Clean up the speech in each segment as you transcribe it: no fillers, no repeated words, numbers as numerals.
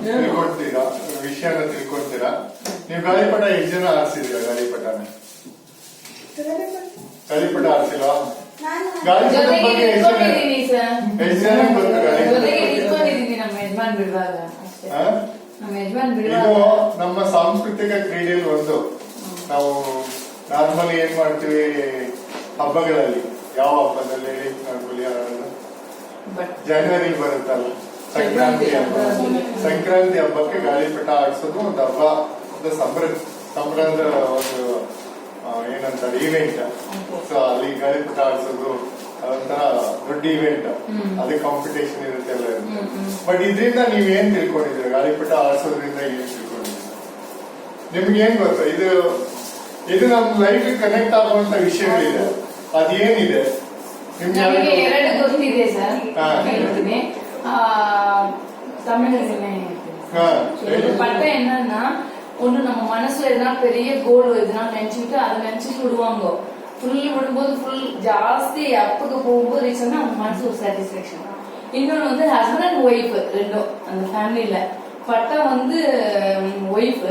ತಿಳ್ಕೊಳ್ತೀರಾ, ವಿಷಯನ ತಿಳ್ಕೊಳ್ತೀರಾ. ನೀವು ಗಾಳಿಪಟ ಎಷ್ಟು ಜನ ಆರಿಸಿದೀರಾ? ಗಾಳಿಪಟನ ಆರಿಸಿಲ್ವಾ? ಗಾಳಿಪಟದ ಬಗ್ಗೆ ಎಷ್ಟು ಜನ ಗೊತ್ತು? ಇದು ನಮ್ಮ ಸಾಂಸ್ಕೃತಿಕ ಕ್ರೀಡೆಯಲ್ಲಿ ಒಂದು. ನಾವು ನಾರ್ಮಲಿ ಏನ್ ಮಾಡ್ತೀವಿ ಹಬ್ಬಗಳಲ್ಲಿ, ಯಾವ ಹಬ್ಬದಲ್ಲಿ ಹೇಳಿ? ನಾರ್ಮಲಿ ಜನವರಿ ಬರುತ್ತಲ್ಲ, ಸಂಕ್ರಾಂತಿ ಹಬ್ಬ. ಸಂಕ್ರಾಂತಿ ಹಬ್ಬಕ್ಕೆ ಗಾಳಿಪಟ ಆಡಿಸೋದು ಒಂದು ಹಬ್ಬ, ಒಂದು ಸಂಭ್ರಮದ ಒಂದು ಏನಂತಾರೆ ಇವೆಂಟ್. ಸೊ ಅಲ್ಲಿ ಗಾಳಿಪಟ ಆಡಿಸೋದು ಅದೊಂಥರ ದೊಡ್ಡ ಇವೆಂಟ್. ಅದೇ ಕಾಂಪಿಟೇಷನ್ ಇರುತ್ತೆ, ಎಲ್ಲ ಇರುತ್ತೆ. ಬಟ್ ಇದರಿಂದ ನೀವ್ ಏನ್ ತಿಳ್ಕೊಂಡಿದ್ದೀರಾ? ಗಾಳಿಪಟ ಆಡಿಸೋದ್ರಿಂದ ಏನ್ ತಿಳ್ಕೊಂಡಿದ್ದೀರಾ? ನಿಮ್ಗೆ ಏನ್ ಗೊತ್ತಾ? ಇದು ನಮ್ ಲೈಫ್ ಕನೆಕ್ಟ್ ಆಗುವಂತ ವಿಷಯಗಳಿದೆ. ಅದೇನಿದೆ ನಿಮ್ಗೆ? ಎರಡು ಗೊತ್ತಿದೆ ಸರ್, ಹೇಳ್ತೀನಿ. பட்ட என்னன்னா, ஒண்ணு நம்ம மனசுல எதனா பெரிய கோல் எதுனா நினைச்சுட்டு அதை நினைச்சிட்டு விடுவாங்க. ஃபுல் விடும்போது ஃபுல் ஜாஸ்தி அப்புக்கு போகும்போது ரீசன்னா அவங்க மனசு ஒரு சாட்டிஸ்பேக்ஷன். இன்னொன்னு வந்து ஹஸ்பண்ட் அண்ட் ஒய்ஃப் ரெண்டும் அந்த ஃபேமிலியில. பட்டா வந்து ஒய்ஃப்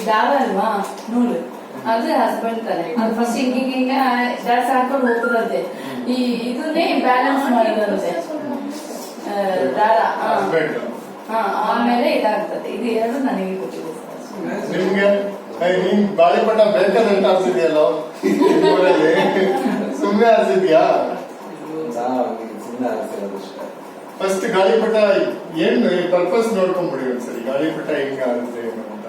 ದಾರಲ್ವಾ ನೂಲು, ಅದು ಹಸ್ಬೆಂಡ್ ತಾರೆ. ಅದು ಫಸ್ಟ್ ಹಿಂಗ ಡ್ಯಾಸ್ ಹಾಕೊಂಡು ಹೋಗ್ತದೆ. ಇದನ್ನೇ ಬ್ಯಾಲೆನ್ಸ್ ಮಾಡಿರುತ್ತೆ ದಾರ. ಆಮೇಲೆ ಇದಾಗ್ತದೆ. ಇದು ಎರಡು ನನಗೆ ಗೊತ್ತಿದೆ. ನಿಮ್ಗೆ ನೀನ್ ಗಾಳಿಪಟ ಬೇಕಾದಂತ ಆರ್ಸಿದ್ಯಲ್ಲ, ಸುಮ್ಮನೆ ಆರ್ಸಿದ್ಯಾ? ಫಸ್ಟ್ ಗಾಳಿಪಟ ಏನ್ ಪರ್ಪಸ್ ನೋಡ್ಕೊಂಡ್ಬಿಡಿ ಒಂದ್ಸರಿ. ಗಾಳಿಪಟ ಹೆಂಗ ಆಗುತ್ತೆ ಏನು ಅಂತ.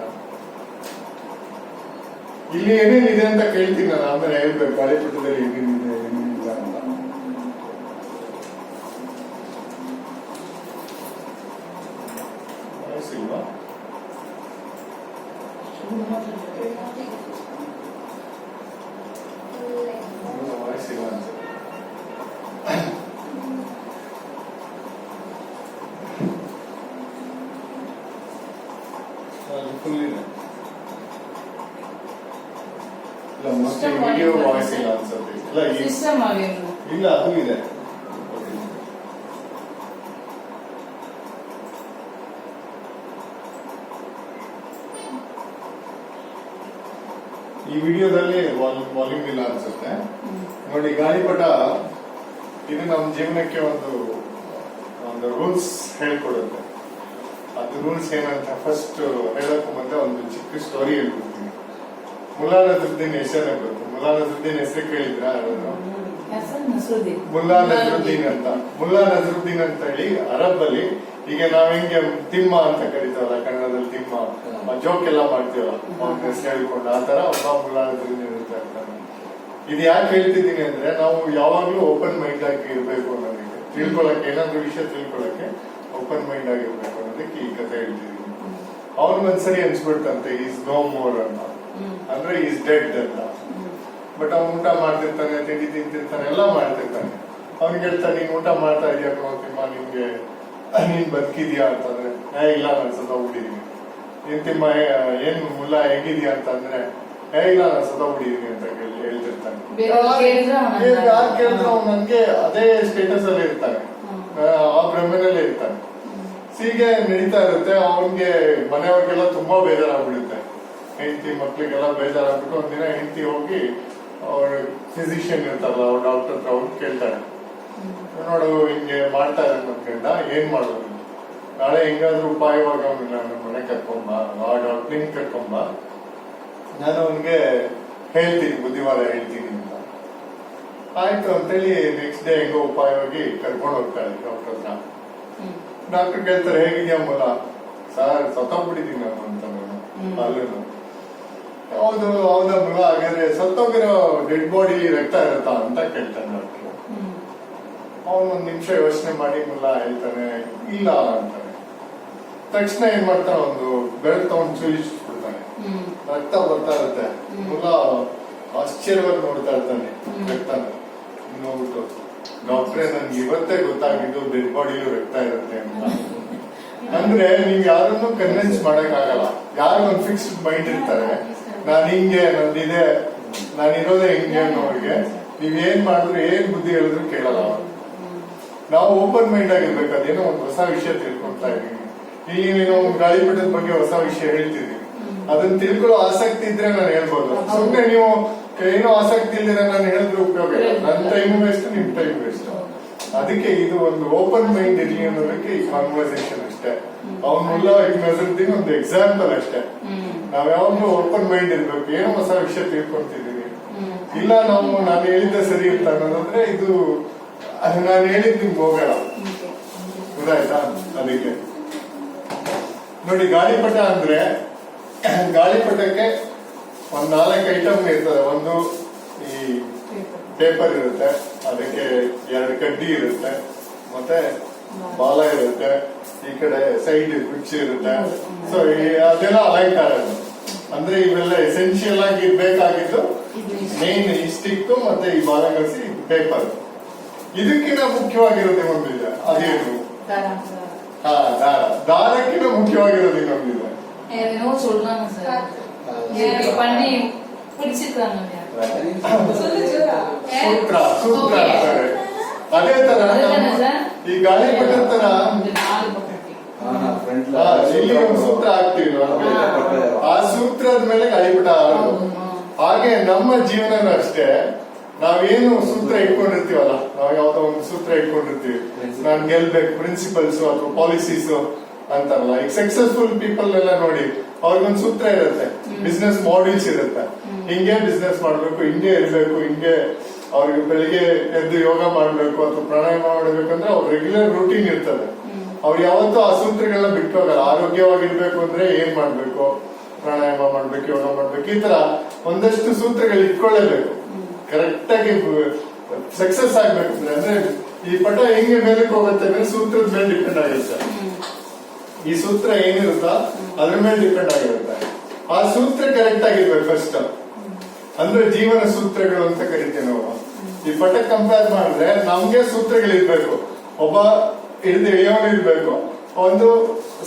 ಇಲ್ಲಿ ಏನೇನಿದೆ ಅಂತ ಕೇಳ್ತೀನಿ ನಾನು, ಆಮೇಲೆ ಹೇಳ್ಬೇಕು ಗಾಳಿಪಟದಲ್ಲಿ ಏನೇನಿದೆ ಏನೇನಿಲ್ಲ ಅಂತ. ವಯಸ್ಸಿಲ್ವಾ? ವಯಸ್ಸಿಲ್ಲ ಅಂತ. ಫುಲ್ ಇದೆ. ಮತ್ತೆ ವಿಡಿಯೋ ವಾಯ್ಸ್ ಇಲ್ಲ ಅನ್ಸುತ್ತೆ. ಇಲ್ಲ ಅದು ಇದೆ. ಈ ವಿಡಿಯೋದಲ್ಲಿ ವಾಲ್ಯೂಮ್ ಇಲ್ಲ ಅನ್ಸುತ್ತೆ. ನೋಡಿ, ಗಾಳಿಪಟ ಇದು ನಮ್ಮ ಜೀವನಕ್ಕೆ ಒಂದು ರೂಲ್ಸ್ ಹೇಳ್ಕೊಡುತ್ತೆ. ಅದು ರೂಲ್ಸ್ ಏನಂತ ಫಸ್ಟ್ ಹೇಳಕ್ಕೂ ಮುಂದೆ ಒಂದು ಚಿಕ್ಕ ಸ್ಟೋರಿ ಹೇಳ್ಕೊಡ್ತೀನಿ. ಮುಲ್ಲಾ ನಜರುದ್ದೀನ್ ಹೆಸರೇ ಗೊತ್ತು? ಮುಲ್ಲಾ ನಜರುದ್ದೀನ್ ಹೆಸರು ಕೇಳಿದ್ರ? ಮುಲ್ಲಾ ನಜರುದ್ದೀನ್ ಅಂತ ಹೇಳಿ ಅರಬ್ ಅಲ್ಲಿ, ಈಗ ನಾವ್ ಹೆಂಗೆ ತಿಮ್ಮ ಅಂತ ಕರಿತಾವಲ್ಲ ಕನ್ನಡದಲ್ಲಿ, ತಿಮ್ಮ ಜೋಕ್ ಎಲ್ಲ ಮಾಡ್ತೀವಲ್ಲ ಅವ್ನ ಹೆಸರು ಹೇಳ್ಕೊಂಡು, ಆ ತರ ಒಬ್ಬ ಮುಲ್ಲಾ ನಜರುದ್ದೀನ್ ಇರುತ್ತೆ ಅಂತ. ಇದು ಯಾಕೆ ಹೇಳ್ತಿದ್ದೀನಿ ಅಂದ್ರೆ, ನಾವು ಯಾವಾಗ್ಲೂ ಓಪನ್ ಮೈಂಡ್ ಆಗಿ ಇರ್ಬೇಕು ಅನ್ನೋದಕ್ಕೆ, ತಿಳ್ಕೊಳಕ್ಕೆ, ಏನಾದ್ರು ವಿಷಯ ತಿಳ್ಕೊಳಕ್ಕೆ ಓಪನ್ ಮೈಂಡ್ ಆಗಿರ್ಬೇಕು ಅನ್ನೋದಕ್ಕೆ ಈ ಕಥೆ ಹೇಳ್ತಿದ್ದೀನಿ. ಅವ್ನಿಗೊಂದ್ಸರಿ ಅನ್ಸ್ಬಿಡ್ತಂತೆ ಈಸ್ ನೋ ಮೋರ್ ಅಂತ, ಅಂದ್ರೆ ಈಸ್ ಡೆಡ್ ಅಂತ. ಬಟ್ ಅವ್ನು ಊಟ ಮಾಡ್ತಿರ್ತಾನೆ, ತಿಂಡಿ ತಿಂತಿರ್ತಾನೆ, ಎಲ್ಲ ಮಾಡ್ತಿರ್ತಾನೆ. ಅವ್ನಿಗೆ ಹೇಳ್ತಾನೆ, ನೀನ್ ಊಟ ಮಾಡ್ತಾ ಇದೀಯ ತಿಮ್ಮ, ನಿನ್ಗೆ ನೀನ್ ಬದುಕಿದ್ಯಾ ಅಂತಂದ್ರೆ, ಇಲ್ಲ ನಾನು ಸತ್ತೋಗ್ಬಿಟ್ಟಿದೀನಿ. ನೀನ್ ತಿಮ್ಮ ಏನ್ ಮುಲ್ಲಾ ಹೆಂಗಿದ್ಯಾ ಅಂತಂದ್ರೆ, ಇಲ್ಲ ನಾನು ಸತ್ತೋಗ್ಬಿಟ್ಟಿದೀನಿ ಅಂತ ಹೇಳ್ತಿರ್ತಾನೆ. ಯಾರು ಕೇಳಿದ್ರು ಅವ್ನು ನನ್ಗೆ ಅದೇ ಸ್ಟೇಟಸ್ ಅಲ್ಲಿ ಇರ್ತಾನೆ, ಆ ಭ್ರಮೆನಲ್ಲೇ ಇರ್ತಾನೆ. ಹೀಗೆ ನಡೀತಾ ಇರುತ್ತೆ. ಅವನ್ಗೆ ಮನೆಯವ್ರಿಗೆಲ್ಲ ತುಂಬಾ ಬೇಜಾರಾಗ್ಬಿಡುತ್ತೆ. ಹೆಂಡತಿ ಮಕ್ಳಿಗೆಲ್ಲ ಬೇಜಾರಾಗ್ಬಿಟ್ಟು ಒಂದಿನ ಹೆಂಡತಿ ಹೋಗಿ ಅವ್ರ ಫಿಸಿಷಿಯನ್ ಇರ್ತಾರಲ್ಲ, ಅವ್ರ ಡಾಕ್ಟರ್ ಹತ್ರ ಹೋಗಿ ಕೇಳ್ತಾಳೆ, ನೋಡು ಹಿಂಗೆ ಮಾಡ್ತಾ ಇದ್ದಾರೆ ನನ್ ಗಂಡ, ಏನ್ ಮಾಡೋದು? ನಾಳೆ ಹೆಂಗಾದ್ರೂ ಉಪಾಯವಾಗ ಅವ್ನಿಗೆ ನನ್ನ ಮನೆ ಕರ್ಕೊಂಬ, ಆ ಡಾಕ್ಟರ್ ಕರ್ಕೊಂಬ, ನಾನು ಅವನ್ಗೆ ಹೇಳ್ತೀನಿ, ಬುದ್ಧಿವಾದ ಹೇಳ್ತೀನಿ ಅಂತ. ಆಯ್ತು ಅಂತೇಳಿ ನೆಕ್ಸ್ಟ್ ಡೇ ಹೆಂಗೋ ಉಪಾಯವಾಗಿ ಕರ್ಕೊಂಡು ಹೋಗ್ತಾಳೆ ಡಾಕ್ಟರ್ ಹತ್ರ. ಡಾಕ್ಟರ್ ಕೇಳ್ತಾರೆ, ಹೇಗಿದ್ಯಾ ಮುಲ್ಲ? ಸರ್ ಸತ್ತೋಗ್ಬಿಟ್ಟಿದೀನಿ ನಾನು ಅಂತ. ಅಲ್ಲೂ ಹೌದಾ ಮುಲ್ಲ, ಹಾಗಾದ್ರೆ ಸತ್ತೋಗಿರೋ ಡೆಡ್ ಬಾಡಿ ರಕ್ತ ಇರುತ್ತಾ ಅಂತ ಕೇಳ್ತಾನೆ ಡಾಕ್ಟರ್. ಅವನು ಒಂದ್ ನಿಮಿಷ ಯೋಚನೆ ಮಾಡಿ ಮುಲ್ಲ ಹೇಳ್ತಾನೆ, ಇಲ್ಲ ಅಂತಾನೆ. ತಕ್ಷಣ ಏನ್ ಮಾಡ್ತಾನೆ, ಒಂದು ಬೆಳಕು ತಗೊಂಡು ಚುಲಿಸ್ಬಿಡ್ತಾನೆ, ರಕ್ತ ಬರ್ತಾ ಇರುತ್ತೆ. ಮುಲ್ಲ ಆಶ್ಚರ್ಯವಾಗಿ ನೋಡ್ತಾ ಇರ್ತಾನೆ ರಕ್ತನ. ನೋಡ್ಬಿಟ್ಟು, ಡಾಕ್ಟ್ರೇ ನನ್ಗೆ ಇವತ್ತೇ ಗೊತ್ತಾಗಿದ್ದು ಡೆಡ್ ಬಾಡಿಲೂ ರಕ್ತ ಇರುತ್ತೆ ಅಂತ. ಅಂದ್ರೆ ನೀವ್ ಯಾರನ್ನು ಕನ್ವಿನ್ಸ್ ಮಾಡಕ್ ಆಗಲ್ಲ. ಯಾರು ಒಂದ್ ಫಿಕ್ಸ್ಡ್ ಮೈಂಡ್ ಇರ್ತಾರೆ, ನಾನ್ ಹಿಂಗೆ, ನಂದಿದೆ, ನಾನಿರೋದೇ ಹಿಂಗೆ ಅನ್ನೋರಿಗೆ ನೀವ್ ಏನ್ ಮಾಡಿದ್ರು, ಏನ್ ಬುದ್ಧಿ ಹೇಳಿದ್ರು ಕೇಳಲ್ಲ. ನಾವು ಓಪನ್ ಮೈಂಡ್ ಆಗಿರ್ಬೇಕು. ಅದೇನೋ ಒಂದು ಹೊಸ ವಿಷಯ ತಿಳ್ಕೊಳ್ತಾ ಇದೀವಿ. ಇಲ್ಲಿ ನೀನು ಗಾಳಿಪಟದ ಬಗ್ಗೆ ಹೊಸ ವಿಷಯ ಹೇಳ್ತಿದ್ದೀನಿ, ಅದನ್ನ ತಿಳ್ಕೊಳ್ಳೋ ಆಸಕ್ತಿ ಇದ್ರೆ ನಾನು ಹೇಳ್ಬೋದು. ಸುಮ್ನೆ ನೀವು ಏನೋ ಆಸಕ್ತಿ ಇಲ್ದಿರ ನಾನು ಹೇಳಿದ್ರೆ ಉಪಯೋಗ ಇಲ್ಲ. ನನ್ನ ಟೈಮ್ ವೇಸ್ಟ್, ನಿಮ್ ಟೈಮ್ ವೇಸ್ಟ್. ಅದಕ್ಕೆ ಇದು ಒಂದು ಓಪನ್ ಮೈಂಡ್ ಇರ್ಲಿ ಅನ್ನೋದಕ್ಕೆ ಈ ಕಾನ್ವರ್ಸೇಷನ್ ಅಷ್ಟೇ. ಅವನ್ನೆಲ್ಲ ಈಗ ನಜರುದ್ದೀನ್ ಒಂದು ಎಕ್ಸಾಂಪಲ್ ಅಷ್ಟೇ. ನಾವ್ ಯಾವಾಗ್ಲೂ ಓಪನ್ ಮೈಂಡ್ ಇರ್ಬೇಕು. ಏನೋ ಹೊಸ ವಿಷಯ ತಿಳ್ಕೊಂತಿದೀವಿ, ಇಲ್ಲ ನಾನು ಹೇಳಿದ್ದೆ ಸರಿ ಅಂತ ಅನ್ನೋದಂದ್ರೆ ಇದು ನಾನು ಹೇಳಿದ್ ನಿಮ್ಗೆ ಹೋಗೋಣ. ಗೊತ್ತಾಯ್ತಾ? ಅದಕ್ಕೆ ನೋಡಿ, ಗಾಳಿಪಟ ಅಂದ್ರೆ ಗಾಳಿಪಟಕ್ಕೆ ಒಂದ್ 4 ಐಟಮ್ ಇರ್ತದೆ. ಒಂದು ಈ ಪೇಪರ್ ಇರುತ್ತೆ, ಅದಕ್ಕೆ 2 ಕಡ್ಡಿ ಇರುತ್ತೆ, ಮತ್ತೆ ಬಾಲ ಇರುತ್ತೆ, ಈ ಕಡೆ ಸೈಡ್ ಕುಚ್ಚು ಇರುತ್ತೆ. ಸೊ ಅದೆಲ್ಲ ಅಲಂಕಾರ. ಅಂದ್ರೆ ಇವೆಲ್ಲ ಎಸೆನ್ಷಿಯಲ್ ಆಗಿ ಬೇಕಾಗಿದ್ದು ಮೇನ್ ಈ ಸ್ಟಿಕ್ ಮತ್ತೆ ಈ ಬಾಲ ಕಳಿಸಿ ಪೇಪರ್. ಇದಕ್ಕಿಂತ ಮುಖ್ಯವಾಗಿರೋದು ಇನ್ನೊಂದಿದೆ, ಅದೇನು? ಹಾ, ದಾರ. ದಾರಕ್ಕಿಂತ ಮುಖ್ಯವಾಗಿರೋದು ಇನ್ನೊಂದಿದೆ. ಸೂತ್ರ. ಸೂತ್ರ ಅಂತಾರೆ. ಅದೇ ತರ ಈ ಗಾಳಿಪಟದ ತರ ಇಲ್ಲಿ ಒಂದು ಸೂತ್ರ ಹಾಕ್ತೀವಿ. ಆ ಸೂತ್ರದ ಮೇಲೆ ಗಾಳಿಪಟ ಆಡೋದು. ಹಾಗೆ ನಮ್ಮ ಜೀವನ ಅಷ್ಟೇ. ನಾವೇನು ಸೂತ್ರ ಇಟ್ಕೊಂಡಿರ್ತೀವಲ್ಲ, ನಾವ್ ಯಾವ್ದೋ ಒಂದು ಸೂತ್ರ ಇಟ್ಕೊಂಡಿರ್ತೀವಿ, ನಾನ್ ಗೆಲ್ಬೇಕು, ಪ್ರಿನ್ಸಿಪಲ್ಸ್ ಅಥವಾ ಪಾಲಿಸೀಸ್ ಅಂತಾರಲ್ಲ. ಈಗ ಸಕ್ಸಸ್ಫುಲ್ ಪೀಪಲ್ ಎಲ್ಲ ನೋಡಿ, ಅವ್ರಿಗೊಂದು ಸೂತ್ರ ಇರುತ್ತೆ, ಬಿಸ್ನೆಸ್ ಮಾಡೆಲ್ಸ್ ಇರುತ್ತೆ. ಹಿಂಗೆ ಬಿಸ್ನೆಸ್ ಮಾಡ್ಬೇಕು, ಹಿಂಗೆ ಇರ್ಬೇಕು, ಹಿಂಗೆ ಅವ್ರಿಗೆ ಬೆಳಿಗ್ಗೆ ಎದ್ದು ಯೋಗ ಮಾಡ್ಬೇಕು ಅಥವಾ ಪ್ರಾಣಾಯಾಮ ಮಾಡ್ಬೇಕಂದ್ರೆ ಅವ್ರ ರೆಗ್ಯುಲರ್ ರೂಟೀನ್ ಇರ್ತದೆ. ಅವ್ರು ಯಾವತ್ತೂ ಆ ಸೂತ್ರಗಳನ್ನ ಬಿಟ್ಟು ಹೋಗಲ್ಲ. ಆರೋಗ್ಯವಾಗಿರ್ಬೇಕು ಅಂದ್ರೆ ಏನ್ ಮಾಡ್ಬೇಕು, ಪ್ರಾಣಾಯಾಮ ಮಾಡ್ಬೇಕು, ಯೋಗ ಮಾಡ್ಬೇಕು, ಈ ತರ ಒಂದಷ್ಟು ಸೂತ್ರಗಳು ಇಟ್ಕೊಳ್ಳೇಬೇಕು. ಕರೆಕ್ಟ್ ಆಗಿ ಸಕ್ಸಸ್ ಆಗ್ಬೇಕಂದ್ರೆ, ಅಂದ್ರೆ ಈ ಪಟ ಹೆಂಗೆ ಮೇಲಕ್ಕೆ ಹೋಗುತ್ತೆ ಅಂದ್ರೆ ಸೂತ್ರದ ಮೇಲೆ ಡಿಪೆಂಡ್ ಆಗಿರುತ್ತೆ. ಈ ಸೂತ್ರ ಏನಿರುತ್ತ ಅದ್ರ ಮೇಲೆ ಡಿಪೆಂಡ್ ಆಗಿರುತ್ತೆ. ಆ ಸೂತ್ರ ಕರೆಕ್ಟ್ ಆಗಿರ್ಬೇಕು ಫಸ್ಟ್. ಅಂದ್ರೆ ಜೀವನ ಸೂತ್ರಗಳು ಅಂತ ಕರಿತೀವಿ ನಾವು. ಈ ಪಟ ಕಂಪೇರ್ ಮಾಡಿದ್ರೆ ನಮ್ಗೆ ಸೂತ್ರಗಳಿರ್ಬೇಕು. ಒಬ್ಬ ಇಳಿಯೋನು ಇರ್ಬೇಕು, ಒಂದು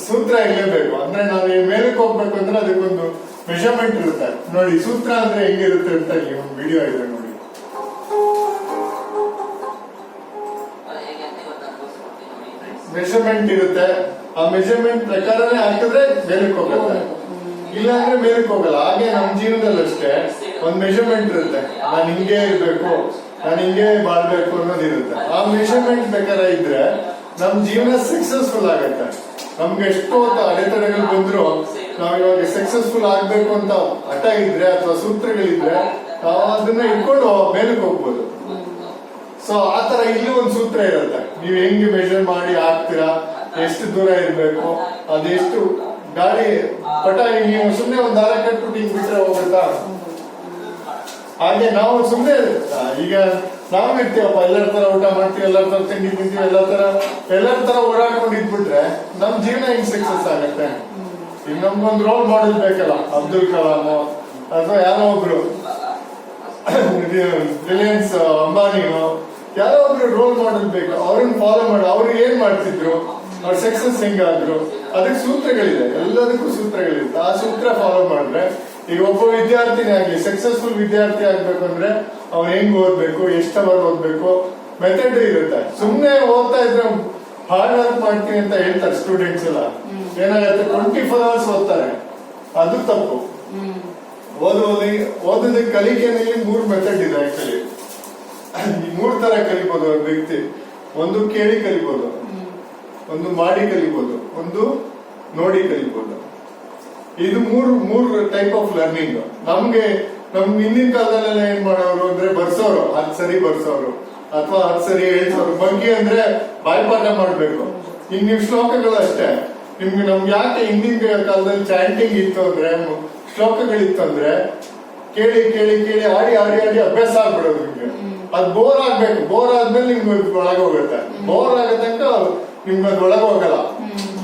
ಸೂತ್ರ ಇರಲೇಬೇಕು. ಅಂದ್ರೆ ನಾವು ಮೇಲಕ್ಕೆ ಹೋಗ್ಬೇಕು ಅಂದ್ರೆ ಅದಕ್ಕೊಂದು ಮೆಷರ್ಮೆಂಟ್ ಇರುತ್ತೆ. ನೋಡಿ, ಸೂತ್ರ ಅಂದ್ರೆ ಹೆಂಗಿರುತ್ತೆ ಅಂತ ಈ ಒಂದು ವಿಡಿಯೋ ಇದೆ ನೋಡಿ. ಮೆಷರ್ಮೆಂಟ್ ಇರುತ್ತೆ. ಆ ಮೆಷರ್ಮೆಂಟ್ ಪ್ರಕಾರನೇ ಹಾಕಿದ್ರೆ ಮೇಲಕ್ಕೆ ಹೋಗುತ್ತೆ, ಇಲ್ಲ ಅಂದ್ರೆ ಮೇಲಕ್ಕೆ ಹೋಗಲ್ಲ. ಹಾಗೆ ನಮ್ ಜೀವನದಲ್ಲಿ ಅಷ್ಟೇ ಒಂದ್ ಮೆಷರ್ಮೆಂಟ್ ಇರುತ್ತೆ. ನಾನು ಹಿಂಗೆ ಇರ್ಬೇಕು, ನಾನು ಹಿಂಗೆ ಮಾಡ್ಬೇಕು ಅನ್ನೋದಿರುತ್ತೆ. ಆ ಮೆಷರ್ಮೆಂಟ್ ಬೇಕಾದ್ರೆ ಇದ್ರೆ ನಮ್ ಜೀವನ ಸಕ್ಸಸ್ಫುಲ್ ಆಗತ್ತೆ. ನಮ್ಗೆ ಎಷ್ಟೋ ಅಡೆತಡೆಗಳು ಬಂದ್ರು ನಾವ್ ಇವಾಗ ಸಕ್ಸಸ್ಫುಲ್ ಆಗ್ಬೇಕು ಅಂತ ಹಠ ಇದ್ರೆ ಅಥವಾ ಸೂತ್ರಗಳಿದ್ರೆ ನಾವು ಅದನ್ನ ಇಟ್ಕೊಂಡು ಮೇಲಕ್ಕೆ ಹೋಗ್ಬೋದು. ಸೊ ಆತರ ಇಲ್ಲಿ ಒಂದು ಸೂತ್ರ ಇರುತ್ತೆ. ನೀವ್ ಹೆಂಗೆ ಮೆಷರ್ ಮಾಡಿ ಹಾಕ್ತೀರಾ, ಎಷ್ಟು ದೂರ ಇರ್ಬೇಕು, ಅದೆಷ್ಟು ಗಾಳಿ ಪಟ ನೀವು ಸುಮ್ನೆ ಒಂದ್ ದಾರ ಕಟ್ಬಿಟ್ಟು ಹಿಂಗ್ ಬಿಟ್ರೆ ಹೋಗುತ್ತಾ? ಹಾಗೆ ನಾವು ಸುಮ್ನೆ ಈಗ ನಾವು ಇರ್ತೀವಪ್ಪ, ಎಲ್ಲರ ತರ ಊಟ ಮಾಡ್ತೀವಿ, ಎಲ್ಲರ ತರ ತಿಂಡಿ ತಿಂತೀವಿ, ಎಲ್ಲರ ತರ ಓಡಾಡ್ಕೊಂಡು ಇದ್ಬಿಟ್ರೆ ನಮ್ ಜೀವನ ಹೆಂಗ್ ಸಕ್ಸಸ್ ಆಗತ್ತೆ? ಈಗ ನಮ್ಗೊಂದು ರೋಲ್ ಮಾಡೆಲ್ ಬೇಕಲ್ಲ, ಅಬ್ದುಲ್ ಕಲಾಂ ಅಥವಾ ಯಾರೋ ಒಬ್ರು, ರಿಲಯನ್ಸ್ ಅಂಬಾನಿನೋ ಯಾರೋ ಒಬ್ರು ರೋಲ್ ಮಾಡೆಲ್ ಬೇಕು. ಅವ್ರನ್ನ ಫಾಲೋ ಮಾಡಿ ಅವ್ರು ಏನ್ ಮಾಡ್ತಿದ್ರು, ಅವ್ರ ಸಕ್ಸಸ್ ಹೆಂಗಾದ್ರು, ಅದಕ್ಕೆ ಸೂತ್ರಗಳಿದೆ. ಎಲ್ಲದಕ್ಕೂ ಸೂತ್ರಗಳಿರುತ್ತೆ. ಆ ಸೂತ್ರ ಫಾಲೋ ಮಾಡಿದ್ರೆ ಈಗ ಒಬ್ಬ ವಿದ್ಯಾರ್ಥಿನೇ ಆಗ್ಲಿ, ಸಕ್ಸಸ್ಫುಲ್ ವಿದ್ಯಾರ್ಥಿ ಆಗ್ಬೇಕು ಅಂದ್ರೆ ಅವ್ನು ಹೆಂಗ್ ಓದ್ಬೇಕು, ಎಷ್ಟು ಅವರ್ ಓದ್ಬೇಕು, ಮೆಥಡ್ ಇರುತ್ತೆ. ಸುಮ್ನೆ ಓದ್ತಾ ಇದ್ರೆ ಹಾರ್ಡ್ ವರ್ಕ್ ಮಾಡ್ತೀನಿ ಅಂತ ಹೇಳ್ತಾರೆ ಸ್ಟೂಡೆಂಟ್ಸ್ ಎಲ್ಲ. ಏನಾಗುತ್ತೆ, 24 hours ಓದ್ತಾರೆ. ಅದು ತಪ್ಪು. ಓದೋದಕ್ಕೆ ಕಲಿಕೆಯಲ್ಲಿ 3 ಮೆಥಡ್ ಇದೆ ಆಕ್ಚುಲಿ. ಈ 3 ತರ ಕಲಿಬಹುದು ಒಬ್ಬ ವ್ಯಕ್ತಿ. ಒಂದು ಕೇಳಿ ಕಲಿಬಹುದು, ಒಂದು ಮಾಡಿ ಕಲಿಬಹುದು, ಒಂದು ನೋಡಿ ಕಲಿಬಹುದು. ಇದು ಮೂರು ಟೈಪ್ ಆಫ್ ಲರ್ನಿಂಗ್. ನಮ್ ಹಿಂದಿನ ಕಾಲದಲ್ಲೆಲ್ಲ ಏನ್ ಮಾಡೋರು ಅಂದ್ರೆ ಬರ್ಸೋರು, 10 ಸರಿ ಬರ್ಸೋರು ಅಥವಾ 10 ಸರಿ ಹೇಳ್ಸೋರು. ಬಗ್ಗೆ ಅಂದ್ರೆ ಬಾಯ್ಪಾಠ ಮಾಡ್ಬೇಕು. ಈಗ ನೀವು ಶ್ಲೋಕಗಳು ಅಷ್ಟೇ. ನಮ್ಗೆ ಯಾಕೆ ಹಿಂದಿನ ಕಾಲದಲ್ಲಿ ಚಾಂಟಿಂಗ್ ಇತ್ತು ಅಂದ್ರೆ, ಶ್ಲೋಕಗಳಿತ್ತು ಅಂದ್ರೆ ಕೇಳಿ ಕೇಳಿ ಕೇಳಿ ಆಡಿ ಆಡಿ ಆಡಿ ಅಭ್ಯಾಸ ಆಗ್ಬಿಡೋದು. ನಿಮ್ಗೆ ಅದ್ ಬೋರ್ ಆಗ್ಬೇಕು. ಬೋರ್ ಆದ್ಮೇಲೆ ನಿಮ್ಗೆ ಒಳಗೆ ಹೋಗುತ್ತೆ. ಬೋರ್ ಆಗೋ ತನಕ ನಿಮ್ಗೆ ಅದ್ ಒಳಗೆ ಹೋಗಲ್ಲ.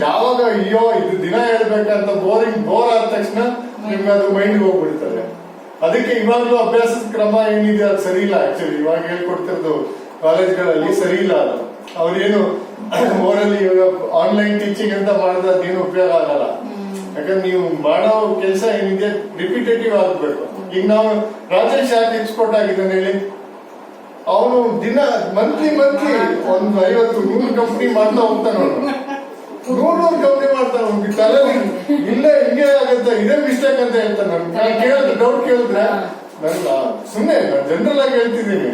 ಯಾವಾಗ ಅಯ್ಯೋ ಇದು ದಿನ ಹೇಳ್ಬೇಕಂತ ಬೋರ್ ಆದ ತಕ್ಷಣ ನಿಮ್ಗೆ ಅದು ಮೈಂಡ್ ಹೋಗ್ಬಿಡ್ತದೆ. ಅದಕ್ಕೆ ಇವಾಗ್ಲೂ ಅಭ್ಯಾಸದ ಕ್ರಮ ಏನಿದೆ ಅದು ಸರಿ ಇಲ್ಲ. ಆಕ್ಚುಲಿ ಇವಾಗ ಹೇಳ್ಕೊಡ್ತಿರೋದು ಕಾಲೇಜ್ಗಳಲ್ಲಿ ಸರಿ ಇಲ್ಲ. ಅದು ಅವ್ರೇನು ಓರಲ್ಲಿ ಆನ್ಲೈನ್ ಟೀಚಿಂಗ್ ಅಂತ ಮಾಡಿದ್ರೆ ಅದೇನು ಉಪಯೋಗ ಆಗಲ್ಲ. ಯಾಕಂದ್ರೆ ನೀವು ಮಾಡೋ ಕೆಲಸ ಏನಿದೆ ರಿಪಿಟೇಟಿವ್ ಆಗ್ಬೇಕು. ಈಗ ನಾವು ರಾಜೇಶ್ ಯಾಕೆ ಎಕ್ಸ್ಪೋರ್ಟ್ ಆಗಿದ್ದಾನೆ ಹೇಳಿ? ಅವನು ದಿನ ಮಂತ್ಲಿ ಒಂದು 50-100 ಕಂಪ್ನಿ ಮಾಡ್ತಾ ಹೋಗ್ತಾನೆ ಅವನು. 100 ಕಂಪ್ನಿ ಮಾಡ್ತಾನೆ. ಅವ್ನಿಗೆ ತಲೆ ಇಲ್ಲೇ ಹಿಂಗೆ ಆಗತ್ತೆ, ಇದೇ ಮಿಸ್ಟೇಕ್ ಅಂತ ಹೇಳ್ತಾನೆ. ನಾನು ಕೇಳಿದ್ರೆ ಡೌಟ್ ಕೇಳಿದ್ರೆ ನನ್ಗ ಸುಮ್ಮನೆ ನಾನು ಜನರಲ್ ಆಗಿ ಹೇಳ್ತಿದ್ದೀನಿ,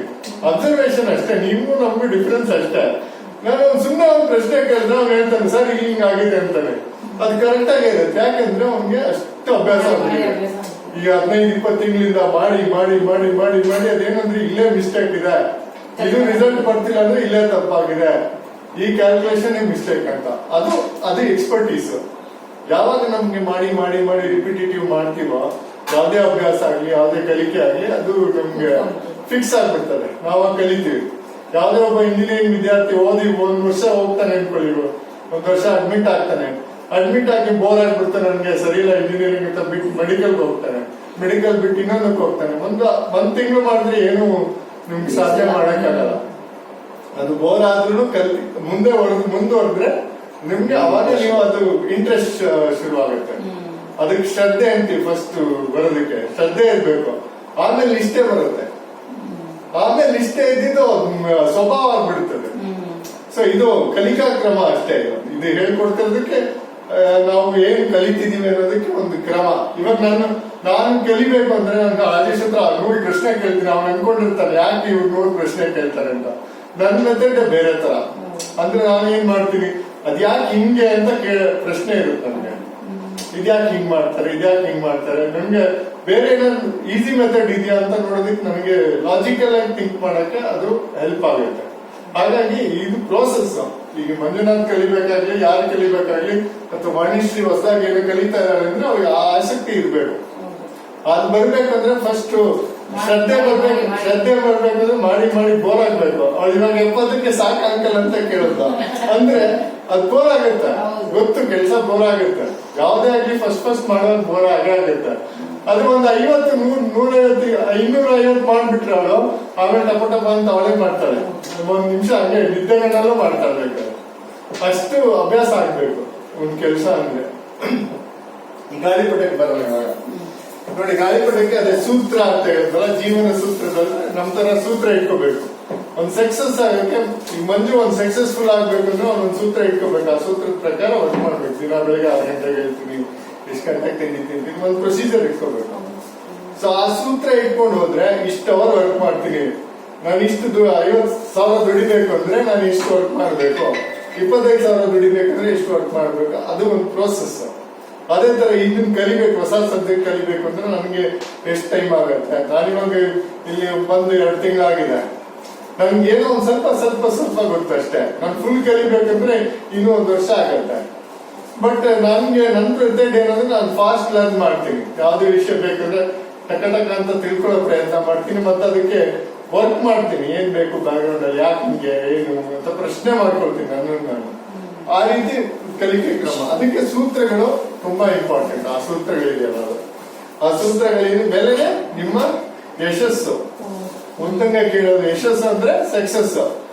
ಅಬ್ಸರ್ವೇಷನ್ ಅಷ್ಟೇ, ನೀವು ನಮ್ಗೆ ಡಿಫ್ರೆನ್ಸ್ ಅಷ್ಟೇ. ನಾನು ಸುಮ್ಮನೆ ಅವ್ನ ಪ್ರಶ್ನೆ ಕೇಳಿದ್ರೆ ಅವ್ನು ಹೇಳ್ತಾನೆ ಸರ್ ಹಿಂಗ್ ಆಗಿದೆ ಅಂತಾನೆ. ಅದು ಕರೆಕ್ಟ್ ಆಗಿರುತ್ತೆ, ಯಾಕಂದ್ರೆ ಅವ್ನಿಗೆ ಅಷ್ಟು ಅಭ್ಯಾಸ ಆಗಿದೆ. ಈಗ 15-20 ತಿಂಗಳಿಂದ ಮಾಡಿ ಮಾಡಿ ಮಾಡಿ ಮಾಡಿ ಮಾಡಿ ಅದೇನಂದ್ರೆ ಇಲ್ಲೇ ಮಿಸ್ಟೇಕ್ ಇದೆ, ಇದು ರಿಸಲ್ಟ್ ಬರ್ತಿಲ್ಲ ಅಂದ್ರೆ ಇಲ್ಲೇ ತಪ್ಪಾಗಿದೆ, ಈ ಕ್ಯಾಲ್ಕುಲೇಷನ್ ಮಿಸ್ಟೇಕ್ ಅಂತ. ಅದು ಎಕ್ಸ್ಪರ್ಟೀಸ್. ಯಾವಾಗ ನಮ್ಗೆ ಮಾಡಿ ಮಾಡಿ ಮಾಡಿ ರಿಪಿಟೇಟಿವ್ ಮಾಡ್ತೀವೋ, ಯಾವುದೇ ಅಭ್ಯಾಸ ಆಗ್ಲಿ ಯಾವುದೇ ಕಲಿಕೆ ಆಗ್ಲಿ ಅದು ನಮ್ಗೆ ಫಿಕ್ಸ್ ಆಗ್ಬಿಡ್ತದೆ, ನಾವು ಕಲಿತೀವಿ. ಯಾವುದೇ ಒಬ್ಬ ಇಂಜಿನಿಯರಿಂಗ್ ವಿದ್ಯಾರ್ಥಿ ಓದಿ 1 ವರ್ಷ ಹೋಗ್ತಾನೆ ಅನ್ಕೊಳ್ಳಿ, 1 ವರ್ಷ ಅಡ್ಮಿಟ್ ಆಗ್ತಾನೆ, ಅಡ್ಮಿಟ್ ಆಗಿ ಬೋರ್ ಆಗ್ಬಿಡ್ತಾನೆ, ನನ್ಗೆ ಸರಿ ಇಲ್ಲ ಇಂಜಿನಿಯರಿಂಗ್ ಅಂತ ಬಿಟ್ಟು ಮೆಡಿಕಲ್ಗೆ ಹೋಗ್ತಾನೆ, ಮೆಡಿಕಲ್ ಬಿಟ್ಟು ಇನ್ನೊಂದಕ್ಕೆ ಹೋಗ್ತಾನೆ. ಒಂದ್ ತಿಂಗಳು ಮಾಡಿದ್ರೆ ಏನು ನಿಮ್ಗೆ ಸಾಧ್ಯ ಮಾಡಕ್ಕಾಗಲ್ಲ. ಅದು ಬೋರ್ ಆದ್ರೂ ಮುಂದುವರೆದ್ರೆ ನಿಮ್ಗೆ ಅವಾಗ ನೀವು ಅದು ಇಂಟ್ರೆಸ್ಟ್ ಶುರುವಾಗುತ್ತೆ. ಅದಕ್ಕೆ ಶ್ರದ್ಧೆ ಅಂತೀವಿ. ಫಸ್ಟ್ ಬರೋದಕ್ಕೆ ಶ್ರದ್ಧೆ ಇರ್ಬೇಕು, ಆಮೇಲೆ ನಿಷ್ಠೆ ಬರುತ್ತೆ, ಆಮೇಲೆ ನಿಷ್ಠೆ ಇದ್ದಿದ್ದು ಸ್ವಭಾವ ಆಗ್ಬಿಡ್ತದೆ. ಸೊ ಇದು ಕಲಿಕಾ ಕ್ರಮ ಅಷ್ಟೇ. ಇದು ಹೇಳ್ಕೊಡ್ತಿರೋದಕ್ಕೆ ನಾವು ಏನ್ ಕಲಿತಿದೀವಿ ಅನ್ನೋದಕ್ಕೆ ಒಂದು ಕ್ರಮ. ಇವಾಗ ನಾನು ಕಲಿಬೇಕು ಅಂದ್ರೆ ನಾನು ರಾಜೇಶ್ ಹತ್ರ 100 ಪ್ರಶ್ನೆ ಕೇಳ್ತೀನಿ, ಅವ್ನು ಅನ್ಕೊಂಡಿರ್ತಾನೆ ಯಾಕೆ ಇವ್ರು 100 ಪ್ರಶ್ನೆ ಕೇಳ್ತಾರೆ ಅಂತ. ನನ್ನ ಮೆಥಡ್ ಬೇರೆ ತರ. ಅಂದ್ರೆ ನಾನು ಏನ್ ಮಾಡ್ತೀನಿ, ಅದ್ಯಾಕೆ ಹಿಂಗೆ ಅಂತ ಪ್ರಶ್ನೆ ಇರುತ್ತೆ ನನ್ಗೆ. ಇದ್ಯಾಕೆ ಹಿಂಗ್ ಮಾಡ್ತಾರೆ, ಇದ್ಯಾಕೆ ಹಿಂಗ್ ಮಾಡ್ತಾರೆ, ನನ್ಗೆ ಬೇರೆ ಏನಾದ್ರು ಈಸಿ ಮೆಥಡ್ ಇದೆಯಾ ಅಂತ ನೋಡೋದಕ್ಕೆ ನನಗೆ ಲಾಜಿಕಲ್ ಆಗಿ ಥಿಂಕ್ ಮಾಡಕ್ಕೆ ಅದು ಹೆಲ್ಪ್ ಆಗುತ್ತೆ. ಹಾಗಾಗಿ ಇದು ಪ್ರೋಸೆಸ್. ಈಗ ಮಂಜುನಾಥ್ ಕಲಿಬೇಕಾಗ್ಲಿ, ಯಾರು ಕಲಿಬೇಕಾಗ್ಲಿ, ಅಥವಾ ವಾಣಿಶ್ರೀ ಹೊಸದಾಗಿ ಏನು ಕಲಿತಾ ಇದ್ದಾರೆ ಅಂದ್ರೆ ಅವ್ರಿಗೆ ಆ ಆಸಕ್ತಿ ಇರ್ಬೇಕು. ಅದು ಬರ್ಬೇಕಂದ್ರೆ ಫಸ್ಟ್ ಶ್ರದ್ಧೆ ಬರ್ಬೇಕಂದ್ರೆ ಮಾಡಿ ಮಾಡಿ ಬೋರ್ ಆಗ್ಬೇಕು. ಅವ್ರು ಇವಾಗ 70ಕ್ಕೆ ಸಾಕು ಅಂಕಲ್ ಅಂತ ಕೇಳುತ್ತ ಅಂದ್ರೆ ಅದು ಬೋರ್ ಆಗುತ್ತೆ, ಗೊತ್ತು ಕೆಲಸ ಬೋರ್ ಆಗುತ್ತೆ. ಯಾವ್ದೇ ಆಗ್ಲಿ ಫಸ್ಟ್ ಮಾಡೋದು ಬೋರ್ ಆಗೇ ಆಗುತ್ತೆ. ಅದು ಒಂದು 50, 100, 150, 250 ಮಾಡ್ಬಿಟ್ರೆ ಅವಳು ಆಮೇಲೆ ಟಪ ಅಂತ ಅವಳೇ ಮಾಡ್ತಾಳೆ. 1 ನಿಮಿಷ ಹಂಗೆ ನಿದ್ದೆಗಳನ್ನೂ ಮಾಡ್ತಾಳೆ. ಅಷ್ಟು ಅಭ್ಯಾಸ ಆಗ್ಬೇಕು ಒಂದ್ ಕೆಲಸ ಅಂದ್ರೆ. ಗಾಳಿಪಟಕ್ಕೆ ಬರೋಣ ಇವಾಗ. ನೋಡಿ, ಗಾಳಿಪಟಕ್ಕೆ ಅದೇ ಸೂತ್ರ ಅಂತ ಹೇಳಿದ್ರಲ್ಲ, ಜೀವನ ಸೂತ್ರದಲ್ಲಿ ನಮ್ ತರ ಸೂತ್ರ ಇಟ್ಕೋಬೇಕು. ಒಂದ್ ಸಕ್ಸಸ್ ಆಗಕ್ಕೆ, ಈಗ ಮಂಜು ಒಂದ್ ಸಕ್ಸಸ್ಫುಲ್ ಆಗ್ಬೇಕಂದ್ರೆ ಒಂದೊಂದ್ ಸೂತ್ರ ಇಟ್ಕೋಬೇಕು. ಆ ಸೂತ್ರದ ಪ್ರಕಾರ ವರ್ಕ್ ಮಾಡ್ಬೇಕು. ದಿನ ಬೆಳಿಗ್ಗೆ 6 ಗಂಟೆಗೆ ಹೇಳ್ತೀನಿ, ಇಷ್ಟು ಗಂಟೆಗೆ ತಿಂಡಿ ಒಂದ್ ಪ್ರೊಸೀಜರ್ ಇಟ್ಕೋಬೇಕು. ಸೊ ಆ ಸೂತ್ರ ಇಟ್ಕೊಂಡು ಹೋದ್ರೆ ಇಷ್ಟು ಅವರ್ ವರ್ಕ್ ಮಾಡ್ತೀನಿ, ನಾನು ಇಷ್ಟು 50,000 ದುಡಿಬೇಕು ಅಂದ್ರೆ ನಾನು ಇಷ್ಟು ವರ್ಕ್ ಮಾಡ್ಬೇಕು, 25,000 ದುಡಿಬೇಕಂದ್ರೆ ಎಷ್ಟು ವರ್ಕ್ ಮಾಡ್ಬೇಕು. ಅದು ಒಂದು ಪ್ರೋಸೆಸ್. ಅದೇ ತರ ಇದನ್ನ ಕಲಿಬೇಕು, ಹೊಸ ಸಬ್ಜೆಕ್ಟ್ ಕಲಿಬೇಕು ಅಂದ್ರೆ ನನಗೆ ಎಷ್ಟು ಟೈಮ್ ಆಗುತ್ತೆ. ನಾನಿವಾಗ ಇಲ್ಲಿ ಬಂದು 2 ತಿಂಗಳಾಗಿದೆ, ನನ್ಗೆ ಏನೋ ಒಂದ್ ಸ್ವಲ್ಪ ಗೊತ್ತು ಅಷ್ಟೇ. ನಾನು ಫುಲ್ ಕಲಿಬೇಕಂದ್ರೆ ಇನ್ನೂ 1 ವರ್ಷ ಆಗತ್ತೆ. ಬಟ್ ನನ್ಗೆ ನನ್ನ ಮೆಥಡ್ ಏನಂದ್ರೆ ನಾನು ಫಾಸ್ಟ್ ಲರ್ನ್ ಮಾಡ್ತೀನಿ. ಯಾವ್ದೇ ವಿಷಯ ಬೇಕಂದ್ರೆ ಟಕ ಅಂತ ತಿಳ್ಕೊಳ್ಳೋ ಪ್ರಯತ್ನ ಮಾಡ್ತೀನಿ, ಮತ್ತೆ ಅದಕ್ಕೆ ವರ್ಕ್ ಮಾಡ್ತೀನಿ. ಏನ್ ಬೇಕು ಬ್ಯಾಕ್ ಗ್ರೌಂಡ್ ಅಲ್ಲಿ, ಯಾಕೆ ಹಿಂಗೆ ಏನು ಅಂತ ಪ್ರಶ್ನೆ ಮಾಡ್ಕೊಳ್ತೀನಿ ನಾನು. ಆ ರೀತಿ ಕಲಿಕೆ ಕ್ರಮ. ಅದಕ್ಕೆ ಸೂತ್ರಗಳು ತುಂಬಾ ಇಂಪಾರ್ಟೆಂಟ್. ಆ ಸೂತ್ರಗಳಿದೆಯಲ್ಲ, ಆ ಸೂತ್ರಗಳಿನ ಬೆಲೆಗೆ ನಿಮ್ಮ ಯಶಸ್ಸು. ಉತ್ತಂಗ ಕೇಳೋದು ಯಶಸ್ಸು ಅಂದ್ರೆ ಸಕ್ಸಸ್.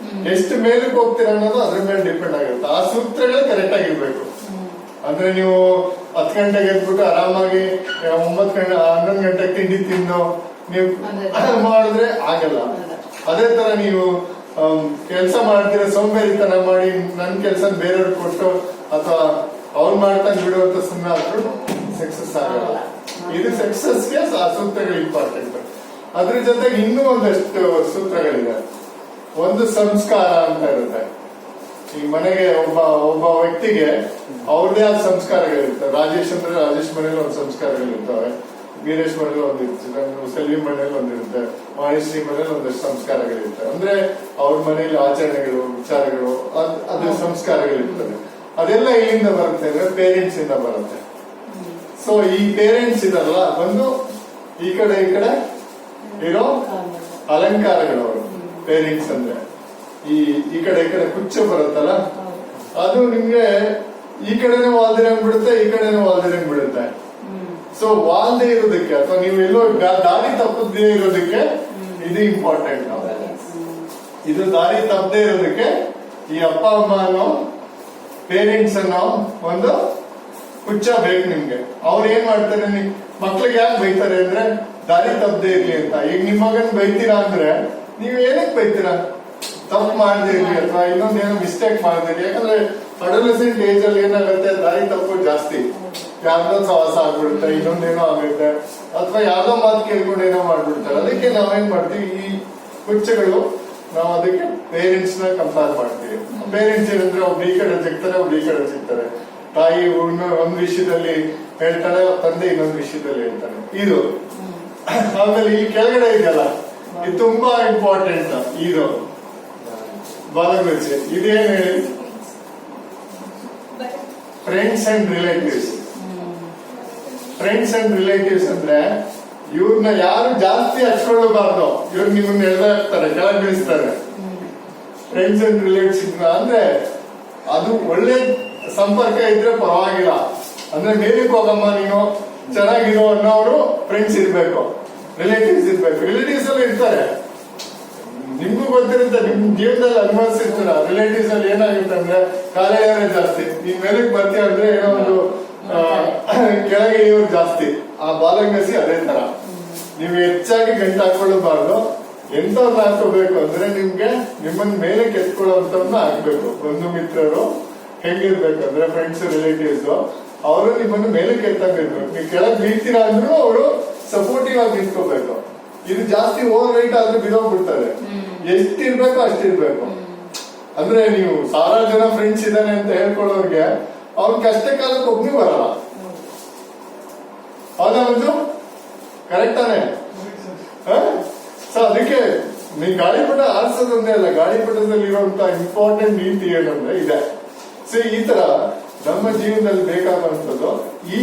ಎಷ್ಟು ಮೇಲಕ್ಕೆ ಹೋಗ್ತೀರ ಅನ್ನೋದು ಅದ್ರ ಮೇಲೆ ಡಿಪೆಂಡ್ ಆಗಿರುತ್ತೆ. ಆ ಸೂತ್ರಗಳೇ ಕರೆಕ್ಟ್ ಆಗಿರ್ಬೇಕು. ಅಂದ್ರೆ ನೀವು 10 ಗಂಟೆಗೆ ಎದ್ಬಿಟ್ಟು ಆರಾಮಾಗಿ 9 ಗಂಟೆ 11 ಗಂಟೆಗೆ ತಿಂಡಿ ತಿಂದು ನೀವು ಮಾಡಿದ್ರೆ ಆಗಲ್ಲ. ಅದೇ ತರ ನೀವು ಕೆಲಸ ಮಾಡ್ತೀರ, ಸೋಂಬೇರಿತನ ಮಾಡಿ ನನ್ ಕೆಲಸ ಬೇರೆಯವ್ರಿಗೆ ಕೊಟ್ಟು ಅಥವಾ ಅವ್ರು ಮಾಡ್ತಾನೆ ಬಿಡುವಂತ ಸುಮ್ಮನೆ ಆದ್ರೂ ಸಕ್ಸಸ್ ಆಗಲ್ಲ. ಇದು ಸಕ್ಸಸ್ಗೆ ಆ ಸೂತ್ರಗಳು ಇಂಪಾರ್ಟೆಂಟ್. ಅದ್ರ ಜೊತೆಗೆ ಇನ್ನೂ ಒಂದಷ್ಟು ಸೂತ್ರಗಳಿದೆ. ಒಂದು ಸಂಸ್ಕಾರ ಅಂತ ಇರುತ್ತೆ. ಈ ಮನೆಗೆ ಒಬ್ಬ ವ್ಯಕ್ತಿಗೆ ಅವ್ರದೇ ಆದ ಸಂಸ್ಕಾರಗಳಿರ್ತವೆ. ರಾಜೇಶ್ ಅಂದ್ರೆ ರಾಜೇಶ್ ಮನೇಲಿ ಒಂದು ಸಂಸ್ಕಾರಗಳಿರ್ತವೆ, ವೀರೇಶ್ ಮನೇಲಿ ಒಂದಿರ್ತದೆ, ಸೆಲ್ವಿ ಮನೇಲಿ ಒಂದಿರುತ್ತೆ, ವಾಣಿಶ್ರೀ ಮನೇಲಿ ಒಂದಷ್ಟು ಸಂಸ್ಕಾರಗಳಿರ್ತವೆ. ಅಂದ್ರೆ ಅವ್ರ ಮನೇಲಿ ಆಚರಣೆಗಳು, ವಿಚಾರಗಳು, ಅದು ಸಂಸ್ಕಾರಗಳಿರ್ತದೆ. ಅದೆಲ್ಲ ಎಲ್ಲಿಂದ ಬರುತ್ತೆ ಅಂದ್ರೆ ಪೇರೆಂಟ್ಸ್ ಇಂದ ಬರುತ್ತೆ. ಸೊ ಈ ಪೇರೆಂಟ್ಸ್ ಇದಲ್ಲ, ಒಂದು ಈ ಕಡೆ ಇರೋ ಅಲಂಕಾರಗಳು ಅವರು ಪೇರೆಂಟ್ಸ್ ಅಂದ್ರೆ. ಈ ಕಡೆ ಕುಚ್ಚ ಬರುತ್ತಲ್ಲ, ಅದು ನಿಮ್ಗೆ ಈ ಕಡೆನೂ ವಾಲ್ದಿರಂಗ್ ಬಿಡುತ್ತೆ, ಈ ಕಡೆನೂ ವಾಲ್ದಿರಂಗ್ ಬಿಡುತ್ತೆ. ಸೊ ವಾಲ್ದೇ ಇರೋದಕ್ಕೆ ಅಥವಾ ನೀವು ಎಲ್ಲೋ ದಾರಿ ತಪ್ಪದೇ ಇರೋದಕ್ಕೆ ಇದು ಇಂಪಾರ್ಟೆಂಟ್. ಇದು ದಾರಿ ತಪ್ಪದೇ ಇರೋದಕ್ಕೆ ಈ ಅಪ್ಪ ಅಮ್ಮನೋ ಪೇರೆಂಟ್ಸ್ ಅನ್ನೋ ಒಂದು ಕುಚ್ಚ ಬೇಕು ನಿಮ್ಗೆ. ಅವ್ರು ಏನ್ ಮಾಡ್ತಾರೆ, ಮಕ್ಳಿಗೆ ಯಾಕೆ ಬೈತಾರೆ ಅಂದ್ರೆ ದಾರಿ ತಪ್ಪದೇ ಇರ್ಲಿ ಅಂತ. ಈಗ ನಿಮ್ ಮಗನ್ ಬೈತೀರಾ ಅಂದ್ರೆ ನೀವ್ ಏನಕ್ಕೆ ಬೈತೀರಾ? ತಪ್ಪು ಮಾಡ್ದಿರಿ ಅಥವಾ ಇನ್ನೊಂದೇನೋ ಮಿಸ್ಟೇಕ್ ಮಾಡ್ದಿರಿ. ಯಾಕಂದ್ರೆ ಅಡೋಲೆಸೆಂಟ್ ಏಜ್ ಅಲ್ಲಿ ಏನಾಗುತ್ತೆ, ದಾರಿ ತಪ್ಪು ಜಾಸ್ತಿ. ಯಾರ್ದೋ ಸವಾಸ ಆಗ್ಬಿಡುತ್ತೆ, ಇನ್ನೊಂದೇನೋ ಆಗುತ್ತೆ, ಅಥವಾ ಯಾವ್ದೋ ಮಾತು ಕೇಳ್ಕೊಂಡು ಏನೋ ಮಾಡ್ಬಿಡ್ತಾರೆ. ಅದಕ್ಕೆ ನಾವೇನ್ ಮಾಡ್ತೀವಿ, ಈ ಕುಚ್ಚಗಳು ನಾವು ಅದಕ್ಕೆ ಪೇರೆಂಟ್ಸ್ ನ ಕಂಪೇರ್ ಮಾಡ್ತೀವಿ. ಪೇರೆಂಟ್ಸ್ ಏನಂದ್ರೆ ಒಬ್ರು ಈ ಕಡೆ ಸಿಗ್ತಾರೆ, ಒಬ್ರು ಈ ಕಡೆ ಸಿಗ್ತಾರೆ. ತಾಯಿ ಒಂದ್ ವಿಷಯದಲ್ಲಿ ಹೇಳ್ತಾಳೆ, ತಂದೆ ಇನ್ನೊಂದು ವಿಷಯದಲ್ಲಿ ಹೇಳ್ತಾನೆ. ಇದು ಆಮೇಲೆ ಈ ಕೆಳಗಡೆ ಇದೆಯಲ್ಲ, ಇದು ತುಂಬಾ ಇಂಪಾರ್ಟೆಂಟ್. ಇದು ಬಾಲಗುಚ್ಚೆ ಇದೇನು ಹೇಳಿ, friends and relatives. Friends and relatives ಅಂದ್ರೆ ಇವ್ರನ್ನ ಯಾರು ಜಾಸ್ತಿ ಹಚ್ಕೊಳ್ಳಬಾರ್ದು. ಇವ್ರು ನಿಮ್ಮನ್ನ ಎಳ್ದಾಕ್ತಾರೆ, ಕೆಳಗೆ ಬೀಳಿಸ್ತಾರೆ. ಫ್ರೆಂಡ್ಸ್ ಅಂಡ್ ರಿಲೇಟಿವ್ಸ್ ಅಂದ್ರೆ ಅದು ಒಳ್ಳೆ ಸಂಪರ್ಕ ಇದ್ರೆ ಪರವಾಗಿಲ್ಲ. ಅಂದ್ರೆ ಮೇಲಕ್ಕೆ ಹೋಗಮ್ಮ ನೀನು ಚೆನ್ನಾಗಿರೋ ಅನ್ನೋರು ಫ್ರೆಂಡ್ಸ್ ಇರ್ಬೇಕು, ರಿಲೇಟಿವ್ಸ್ ಇರ್ಬೇಕು. ರಿಲೇಟಿವ್ಸ್ ಅಲ್ಲಿ ಇರ್ತಾರೆ, ನಿಮ್ಗೂ ಗೊತ್ತಿರುತ್ತೆ, ನಿಮ್ ಜೀವನದಲ್ಲಿ ಅನುಭವಿಸಿರ್ತೀರ. ರಿಲೇಟಿವ್ಸ್ ಅಲ್ಲಿ ಏನಾಗುತ್ತೆ ಅಂದ್ರೆ ಕಾಲೆಳೆಯವರೇ ಜಾಸ್ತಿ. ನೀವ್ ಮೇಲಕ್ಕೆ ಬರ್ತೀಯ ಅಂದ್ರೆ ಏನೋ ಒಂದು ಕೆಳಗೆ ಇಳಿಯೋರು ಜಾಸ್ತಿ. ಆ ಬಾಲಂಗಸಿ ಅದೇ ತರ. ನೀವು ಹೆಚ್ಚಾಗಿ ಗಂಟು ಹಾಕೊಳ್ಳಬಾರ್ದು. ಎಂತವ್ರನ್ನ ಹಾಕೋಬೇಕು ಅಂದ್ರೆ ನಿಮ್ಗೆ ನಿಮ್ಮನ್ನ ಮೇಲೆ ಕೆತ್ಕೊಳ್ಳೋಂಥವ್ರನ್ನ ಹಾಕ್ಬೇಕು. ಬಂಧು ಮಿತ್ರರು ಹೆಂಗಿರ್ಬೇಕಂದ್ರೆ ಫ್ರೆಂಡ್ಸ್ ರಿಲೇಟಿವ್ಸ್ ಅವರು ನಿಮ್ಮನ್ನ ಮೇಲೆ ಕೆತ್ತಂಗಿರ್ಬೇಕು. ನೀವು ಕೆಳಗೆ ಬೀಳ್ತೀರಾ ಅಂದ್ರೂ ಅವರು ಸಪೋರ್ಟಿವ್ ಆಗಿ ನಿಂತ್ಕೋಬೇಕು. ಇದು ಜಾಸ್ತಿ ಓವರ್ ರೈಟ್ ಆದ್ರೆ ಬಿಡೋಗ್ಬಿಡ್ತಾರೆ. ಎಷ್ಟಿರ್ಬೇಕು ಅಷ್ಟಿರ್ಬೇಕು. ಅಂದ್ರೆ ನೀವು ಸಾವಿರಾರು ಜನ ಫ್ರೆಂಡ್ಸ್ ಇದಾನೆ ಅಂತ ಹೇಳ್ಕೊಳ್ಳೋರ್ಗೆ ಅವ್ರ ಕಷ್ಟ ಕಾಲಕ್ಕೆ ಒಬ್ಬನೇ ಬರಲ್ಲ. ಹೌದಾ ಒಂದು ಕರೆಕ್ಟ್ ತಾನೆ? ಸೊ ಅದಕ್ಕೆ ನೀವು ಗಾಳಿಪಟ ಆರಿಸೋದೊಂದೇ ಅಲ್ಲ, ಗಾಳಿಪಟದಲ್ಲಿ ಇರುವಂತ ಇಂಪಾರ್ಟೆಂಟ್ ನೀತಿ ಏನಂದ್ರೆ ಇದೆ. ಸೊ ಈ ತರ ನಮ್ಮ ಜೀವನದಲ್ಲಿ ಬೇಕಾಗುವಂಥದ್ದು ಈ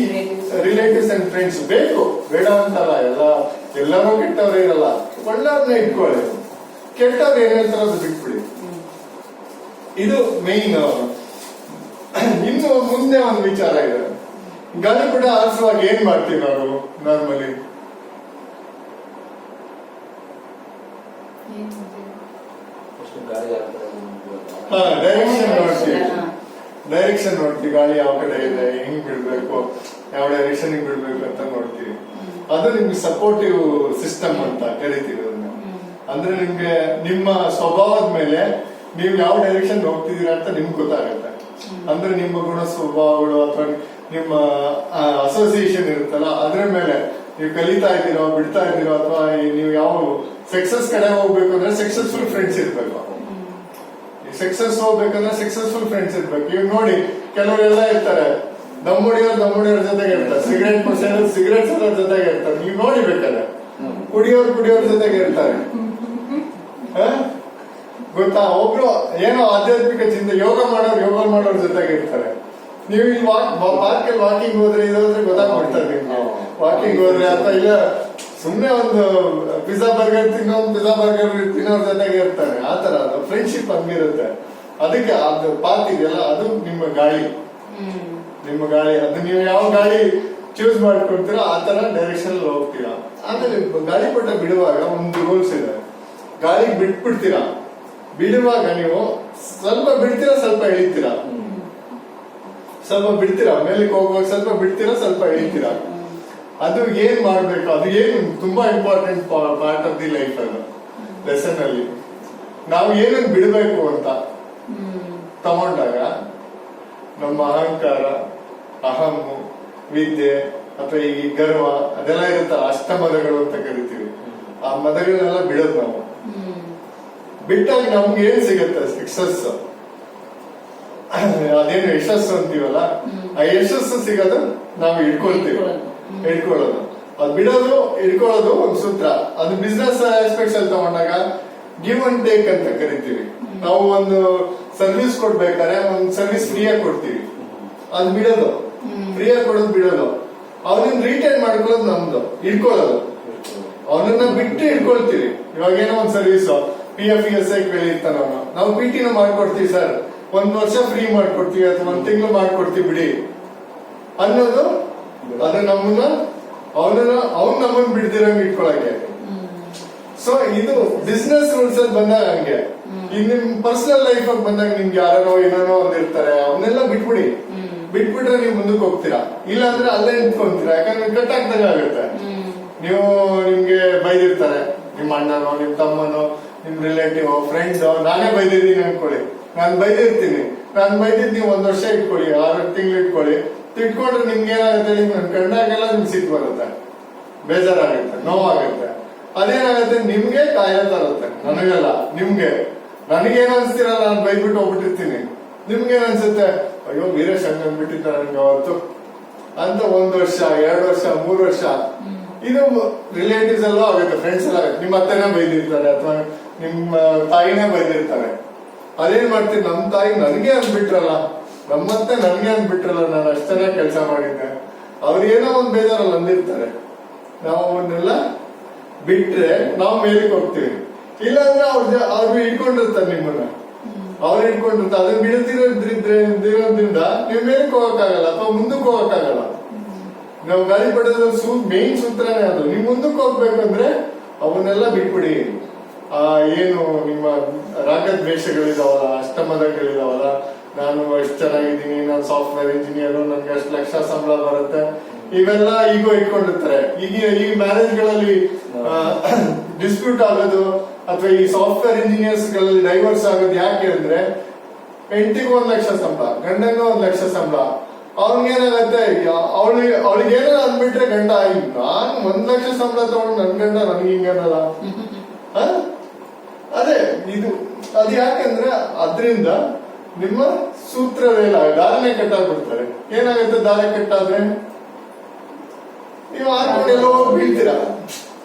ರಿಲೇಟಿವ್ಸ್ ಅಂಡ್ ಫ್ರೆಂಡ್ಸ್ ಬೇಕು. ಬೇಡ ಅಂತಲ್ಲ, ಎಲ್ಲರೂ ಕೆಟ್ಟವ್ರೇ ಇರಲ್ಲ. ಒಳ್ಳೆಯವ್ರನ್ನ ಇಟ್ಕೊಳ್ಳಿ, ಕೆಟ್ಟವ್ರು ಏನ್ ಹೇಳ್ತಾರ ಅದು ಬಿಟ್ಬಿಡಿ. ಇದು ಮೇನ್. ಇನ್ನು ಮುಂದೆ ಒಂದು ವಿಚಾರ ಇದೆ. ಗಾಳಿಪಟ ಆರಿಸುವಾಗ ಏನ್ ಮಾಡ್ತೀವಿ ನಾವು ನಾರ್ಮಲಿ? ಡೈರೆಕ್ಷನ್ ನೋಡ್ತೀವಿ. ಡೈರೆಕ್ಷನ್ ನೋಡ್ತೀವಿ, ಗಾಳಿ ಯಾವ ಕಡೆ ಇದೆ, ಹೆಂಗ್ ಬಿಡ್ಬೇಕು, ಯಾವ ಡೈರೆಕ್ಷನ್ ಬಿಡ್ಬೇಕು ಅಂತ ನೋಡ್ತೀವಿ. ಅದು ನಿಮ್ಗೆ ಸಪೋರ್ಟಿವ್ ಸಿಸ್ಟಮ್ ಅಂತ ಕರಿತೀವಿ ಅದನ್ನ. ಅಂದ್ರೆ ನಿಮ್ಗೆ ನಿಮ್ಮ ಸ್ವಭಾವದ ಮೇಲೆ ನೀವು ಯಾವ ಡೈರೆಕ್ಷನ್ ಹೋಗ್ತಿದ್ದೀರಾ ಅಂತ ನಿಮ್ಗೆ ಗೊತ್ತಾಗುತ್ತೆ. ಅಂದ್ರೆ ನಿಮ್ಮ ಗುಣ ಸ್ವಭಾವಗಳು ಅಥವಾ ನಿಮ್ಮ ಅಸೋಸಿಯೇಷನ್ ಇರುತ್ತಲ್ಲ ಅದ್ರ ಮೇಲೆ ನೀವು ಕಲಿತಾ ಇದ್ದೀರೋ, ಬಿಡ್ತಾ ಇದ್ದೀರೋ, ಅಥವಾ ನೀವು ಯಾವ ಸಕ್ಸಸ್ ಕಡೆ ಹೋಗ್ಬೇಕು ಅಂದ್ರೆ ಸಕ್ಸಸ್ಫುಲ್ ಫ್ರೆಂಡ್ಸ್ ಇರ್ಬೇಕು. ಸಕ್ಸಸ್ ಹೋಗ್ಬೇಕಂದ್ರೆ ಸಕ್ಸಸ್ಫುಲ್ ಫ್ರೆಂಡ್ಸ್ ಇರ್ಬೇಕು. ಇವ್ ನೋಡಿ ಕೆಲವರೆಲ್ಲ ಇರ್ತಾರೆ, ದಮ್ಮುಡಿಯವ್ರ ಜೊತೆಗೆ ಇರ್ತಾರೆ, ಸಿಗರೇಟ್ ಸೇದೋರ್ ಜೊತೆಗೆ ಇರ್ತಾರೆ. ನೀವು ನೋಡಿ ಬೇಕಾದ್ರೆ ಕುಡಿಯೋರ್ ಜೊತೆಗೆ ಇರ್ತಾರೆ. ಗೊತ್ತಾ? ಒಬ್ರು ಏನೋ ಆಧ್ಯಾತ್ಮಿಕ ಚಿಂತೆ ಯೋಗ ಮಾಡೋರ್ ಜೊತೆಗೆ ಇರ್ತಾರೆ. ನೀವು ಇಲ್ಲಿ ಪಾರ್ಕಲ್ಲಿ ವಾಕಿಂಗ್ ಹೋದ್ರೆ ಇರೋದ್ರೆ ಗೊತ್ತಾಗ್ಬಿಡ್ತಾರೆ ನಿಮ್ಗೆ. ವಾಕಿಂಗ್ ಹೋದ್ರೆ ಅಥವಾ ಇಲ್ಲ ಸುಮ್ನೆ ಒಂದು ಪಿಜ್ಜಾ ಬರ್ಗರ್ ತಿನ್ನೋರ್ ಜೊತೆಗೆ ಇರ್ತಾರೆ. ಆತರ ಅದು ಫ್ರೆಂಡ್ಶಿಪ್ ಹಂಗಿರುತ್ತೆ. ಅದಕ್ಕೆ ಅದು ಪಾರ್ಕ್ ಇದೆಯಲ್ಲ, ಅದು ನಿಮ್ಮ ಗಾಳಿ. ಅದು ನೀವು ಯಾವ ಗಾಳಿ ಚೂಸ್ ಮಾಡ್ಕೊಡ್ತೀರೋ ಆ ತರ ಡೈರೆಕ್ಷನ್ ಹೋಗ್ತೀರಾ. ಆಮೇಲೆ ಗಾಳಿಪಟ ಬಿಡುವಾಗ ಒಂದು ರೂಲ್ಸ್ ಇದೆ. ಗಾಳಿ ಬಿಟ್ಬಿಡ್ತೀರಾ, ಬಿಡುವಾಗ ನೀವು ಸ್ವಲ್ಪ ಬಿಡ್ತೀರಾ, ಸ್ವಲ್ಪ ಇಳಿತೀರಾ, ಸ್ವಲ್ಪ ಬಿಡ್ತೀರಾ, ಮೇಲಕ್ಕೆ ಹೋಗುವಾಗ ಸ್ವಲ್ಪ ಬಿಡ್ತೀರಾ, ಸ್ವಲ್ಪ ಇಳಿತೀರಾ. ಅದು ಏನ್ ಮಾಡ್ಬೇಕು, ಅದು ಏನು ತುಂಬಾ important part of the life. ಅದು ಲೆಸನ್ ಅಲ್ಲಿ ನಾವು ಏನನ್ನು ಬಿಡಬೇಕು ಅಂತ ತಗೊಂಡಾಗ ನಮ್ಮ ಅಹಂಕಾರ, ಅಹಮ್ಮು, ವಿದ್ಯೆ ಅಥವಾ ಈ ಗರ್ವ ಅದೆಲ್ಲ ಇರುತ್ತಲ್ಲ, ಅಷ್ಟಮದಗಳು ಅಂತ ಕರಿತೀವಿ. ಆ ಮದಗಳನ್ನೆಲ್ಲ ಬಿಡೋದು ನಾವು. ಬಿಟ್ಟಾಗ ನಮ್ಗೆ ಏನ್ ಸಿಗುತ್ತೆ? ಸಕ್ಸಸ್. ಅದೇನು ಯಶಸ್ಸು ಅಂತೀವಲ್ಲ, ಆ ಯಶಸ್ಸು ಸಿಗೋದು ನಾವು ಹಿಡ್ಕೊಳ್ಳೋದು. ಅದು ಬಿಡೋದು, ಹಿಡ್ಕೊಳ್ಳೋದು ಒಂದು ಸೂತ್ರ. ಅದು ಬಿಸ್ನೆಸ್ ಆಸ್ಪೆಕ್ಟ್ಸ್ ಅಲ್ಲಿ ತಗೊಂಡಾಗ ಗಿವ್ ಅಂಡ್ ಟೇಕ್ ಅಂತ ಕರಿತೀವಿ. ನಾವು ಒಂದು ಸರ್ವಿಸ್ ಕೊಡ್ಬೇಕಾದ್ರೆ ಒಂದು ಸರ್ವಿಸ್ ಫ್ರೀಯಾಗಿ ಕೊಡ್ತೀವಿ, ಅದು ಬಿಡೋದು. ಫ್ರೀಯಾಗಿ ಕೊಡೋದು ಬಿಡೋದು. ಅವನನ್ನ ರಿಟೈನ್ ಮಾಡ್ಕೊಳ್ಳೋದು ನಮ್ದು, ಹಿಡ್ಕೊಳ್ಳೋದು. ಅವನನ್ನ ಬಿಟ್ಟು ಹಿಡ್ಕೊಳ್ತೀವಿ. ಇವಾಗೇನೋ ಒಂದು ಸರ್ವಿಸ್ PFESI ಕೇಳಿರ್ತಾನ, ನಾವು PT ಮಾಡ್ಕೊಡ್ತೀವಿ ಸರ್, 1 ವರ್ಷ ಫ್ರೀ ಮಾಡ್ಕೊಡ್ತೀವಿ ಅಥವಾ 1 ತಿಂಗಳು ಮಾಡ್ಕೊಡ್ತೀವಿ ಬಿಡಿ ಅನ್ನೋದು. ಅದು ಅವ್ನು ನಮ್ಮನ್ನ ಬಿಡ್ದಿರಂಗ್ ಇಟ್ಕೊಳಕ್ಕೆ. ಸೊ ಇದು ಬಿಸ್ನೆಸ್ ರೂಲ್ಸ್ ಅಲ್ಲಿ ಬಂದಾಗ ಹಂಗೆ. ಈಗ ನಿಮ್ ಪರ್ಸನಲ್ ಲೈಫ್ ಆಗಿ ಬಂದಾಗ ನಿಮ್ಗೆ ಯಾರೋ ಏನೇನೋ ಒಂದ್ ಇರ್ತಾರೆ, ಅವನ್ನೆಲ್ಲ ಬಿಟ್ಬಿಟ್ರೆ ನೀವು ಮುಂದಕ್ಕೆ ಹೋಗ್ತೀರಾ. ಇಲ್ಲ ಅಂದ್ರೆ ಅಲ್ಲೇ ನಿಂತ್ಕೊಂತೀರಾ, ಯಾಕಂದ್ರೆ ಕಟ್ ಆಗ್ದಂಗೆ ಆಗುತ್ತೆ. ನಿಮ್ಗೆ ಬೈದಿರ್ತಾರೆ ನಿಮ್ಮ ಅಣ್ಣನೋ, ನಿಮ್ ತಮ್ಮನೋ, ನಿಮ್ ರಿಲೇಟಿವ್ ಫ್ರೆಂಡ್ ನಾನೇ ಬೈದಿದ್ದೀನಿ ಅನ್ಕೊಳ್ಳಿ, ನಾನು ಬೈದಿರ್ತೀನಿ, ನಾನು ಬೈದಿದ್ ನೀವು 1 ವರ್ಷ ಇಟ್ಕೊಳ್ಳಿ, 6 ತಿಂಗಳು ಇಟ್ಕೊಳ್ಳಿ, ತಿಟ್ಕೊಂಡ್ರೆ ನಿಮ್ಗೆ ಏನಾಗುತ್ತೆ, ನನ್ ಕಂಡಾಗೆಲ್ಲ ನಿಮ್ಗೆ ಸಿಟ್ಟು ಬರುತ್ತೆ, ಬೇಜಾರಾಗುತ್ತೆ, ನೋವಾಗುತ್ತೆ. ಅದೇನಾಗುತ್ತೆ, ನಿಮ್ಗೆ ಕಾಯ ತರುತ್ತೆ, ನನಗಲ್ಲ ನಿಮ್ಗೆ. ನನಗೇನ್ ಅನ್ಸ್ತಿರಲ್ಲ, ನಾನು ಬೈದ್ಬಿಟ್ಟು ಹೋಗ್ಬಿಟ್ಟಿರ್ತೀನಿ, ನಿಮ್ಗೇನ್ ಅನ್ಸುತ್ತೆ, ಅಯ್ಯೋ ವೀರೇಶ್ ಹಂಗ ಅಂದ್ಬಿಟ್ಟಿದ್ದಾರೆ ನನ್ಗೆ ಅವತ್ತು ಅಂತ 1 ವರ್ಷ 2 ವರ್ಷ 3 ವರ್ಷ. ಇದು ರಿಲೇಟಿವ್ಸ್ ಎಲ್ಲ ಆಗುತ್ತೆ, ಫ್ರೆಂಡ್ಸ್ ಎಲ್ಲ ಆಗುತ್ತೆ. ನಿಮ್ಮ ಅತ್ತೆನೇ ಬೈದಿರ್ತಾರೆ ಅಥವಾ ನಿಮ್ಮ ತಾಯಿನೇ ಬೈದಿರ್ತಾರೆ. ಅದೇನ್ ಮಾಡ್ತೀವಿ, ನಮ್ ತಾಯಿ ನನಗೆ ಅಂದ್ಬಿಟ್ರಲ್ಲ, ನಮ್ಮತ್ತೆ ನನಗೆ ಅಂದ್ಬಿಟ್ರಲ್ಲ, ನಾನು ಅಷ್ಟೇ ಕೆಲಸ ಮಾಡಿದ್ದೆ, ಅವ್ರಿಗೇನೋ ಒಂದ್ ಬೇಜಾರಲ್ಲ ಅಂದಿರ್ತಾರೆ. ನಾವು ಅವನ್ನೆಲ್ಲ ಬಿಟ್ರೆ ನಾವು ಮೇಲಕ್ಕೆ ಹೋಗ್ತೀವಿ. ಇಲ್ಲಾಂದ್ರೆ ಅವ್ರು ಇಟ್ಕೊಂಡಿರ್ತಾರೆ ನಿಮ್ಮನ್ನ, ಅವ್ರು ಇಟ್ಕೊಂಡಿರ್ತಾರೆ. ಅದನ್ನ ಬಿಡುತ್ತಿರೋದ್ರಿಂದ ನೀವು ಮೇಲಕ್ಕೆ ಹೋಗಕ್ಕಾಗಲ್ಲ ಅಥವಾ ಮುಂದಕ್ಕೆ ಹೋಗಕ್ಕಾಗಲ್ಲ. ನಾವು ಗಾಳಿ ಪಡೆದ ಮೇನ್ ಸೂತ್ರನೇ ಅದು. ನೀವು ಮುಂದಕ್ಕೆ ಹೋಗ್ಬೇಕಂದ್ರೆ ಅವನ್ನೆಲ್ಲ ಬಿಟ್ಬಿಡಿ. ಏನು ನಿಮ್ಮ ರಾಗದ್ವೇಷಗಳಿದಾವಲ್ಲ, ಅಷ್ಟಮದಗಳಿದಾವಲ್ಲ, ನಾನು ಎಷ್ಟು ಚೆನ್ನಾಗಿದ್ದೀನಿ, ನಾನು ಸಾಫ್ಟ್ವೇರ್ ಇಂಜಿನಿಯರ್, ನನ್ಗೆ ಅಷ್ಟು ಲಕ್ಷ ಸಂಬಳ ಬರುತ್ತೆ, ಇವೆಲ್ಲ ಈಗೋ ಇಟ್ಕೊಂಡಿರ್ತಾರೆ. ಈ ಮ್ಯಾರೇಜ್ ಗಳಲ್ಲಿ ಡಿಸ್ಪ್ಯೂಟ್ ಆಗೋದು ಅಥವಾ ಈ ಸಾಫ್ಟ್ವೇರ್ ಇಂಜಿನಿಯರ್ಸ್ ಗಳಲ್ಲಿ ಡೈವರ್ಸ್ ಆಗೋದು ಯಾಕೆ ಅಂದ್ರೆ, ಹೆಂಡತಿಗೂ 1 ಲಕ್ಷ ಸಂಬಳ, ಗಂಡಂಗೂ 1 ಲಕ್ಷ ಸಂಬಳ. ಅವ್ನಿಗೇನಾಗತ್ತೆ, ಅವಳಿಗೆ ಏನೋ ಅಂದ್ಬಿಟ್ರೆ ಗಂಡ, ನಾನು 1 ಲಕ್ಷ ಸಂಬಳ ತಗೊಂಡು ನನ್ ಗಂಡ ನನ್ಗೆ ಹಿಂಗನ್ನಲ್ಲ. ಅದೇ ಇದು, ಅದು ಯಾಕಂದ್ರೆ ಅದ್ರಿಂದ ನಿಮ್ಮ ಸೂತ್ರವೇಲ ದಾರನೆ ಕಟ್ಟಾಗ್ಬಿಡ್ತಾರೆ. ಏನಾಗುತ್ತೆ, ದಾರ ಕಟ್ಟಾದ್ರೆ ನೀವು ಆಡ್ಕೊಂಡೆಲ್ಲೋ ಬೀಳ್ತೀರಾ.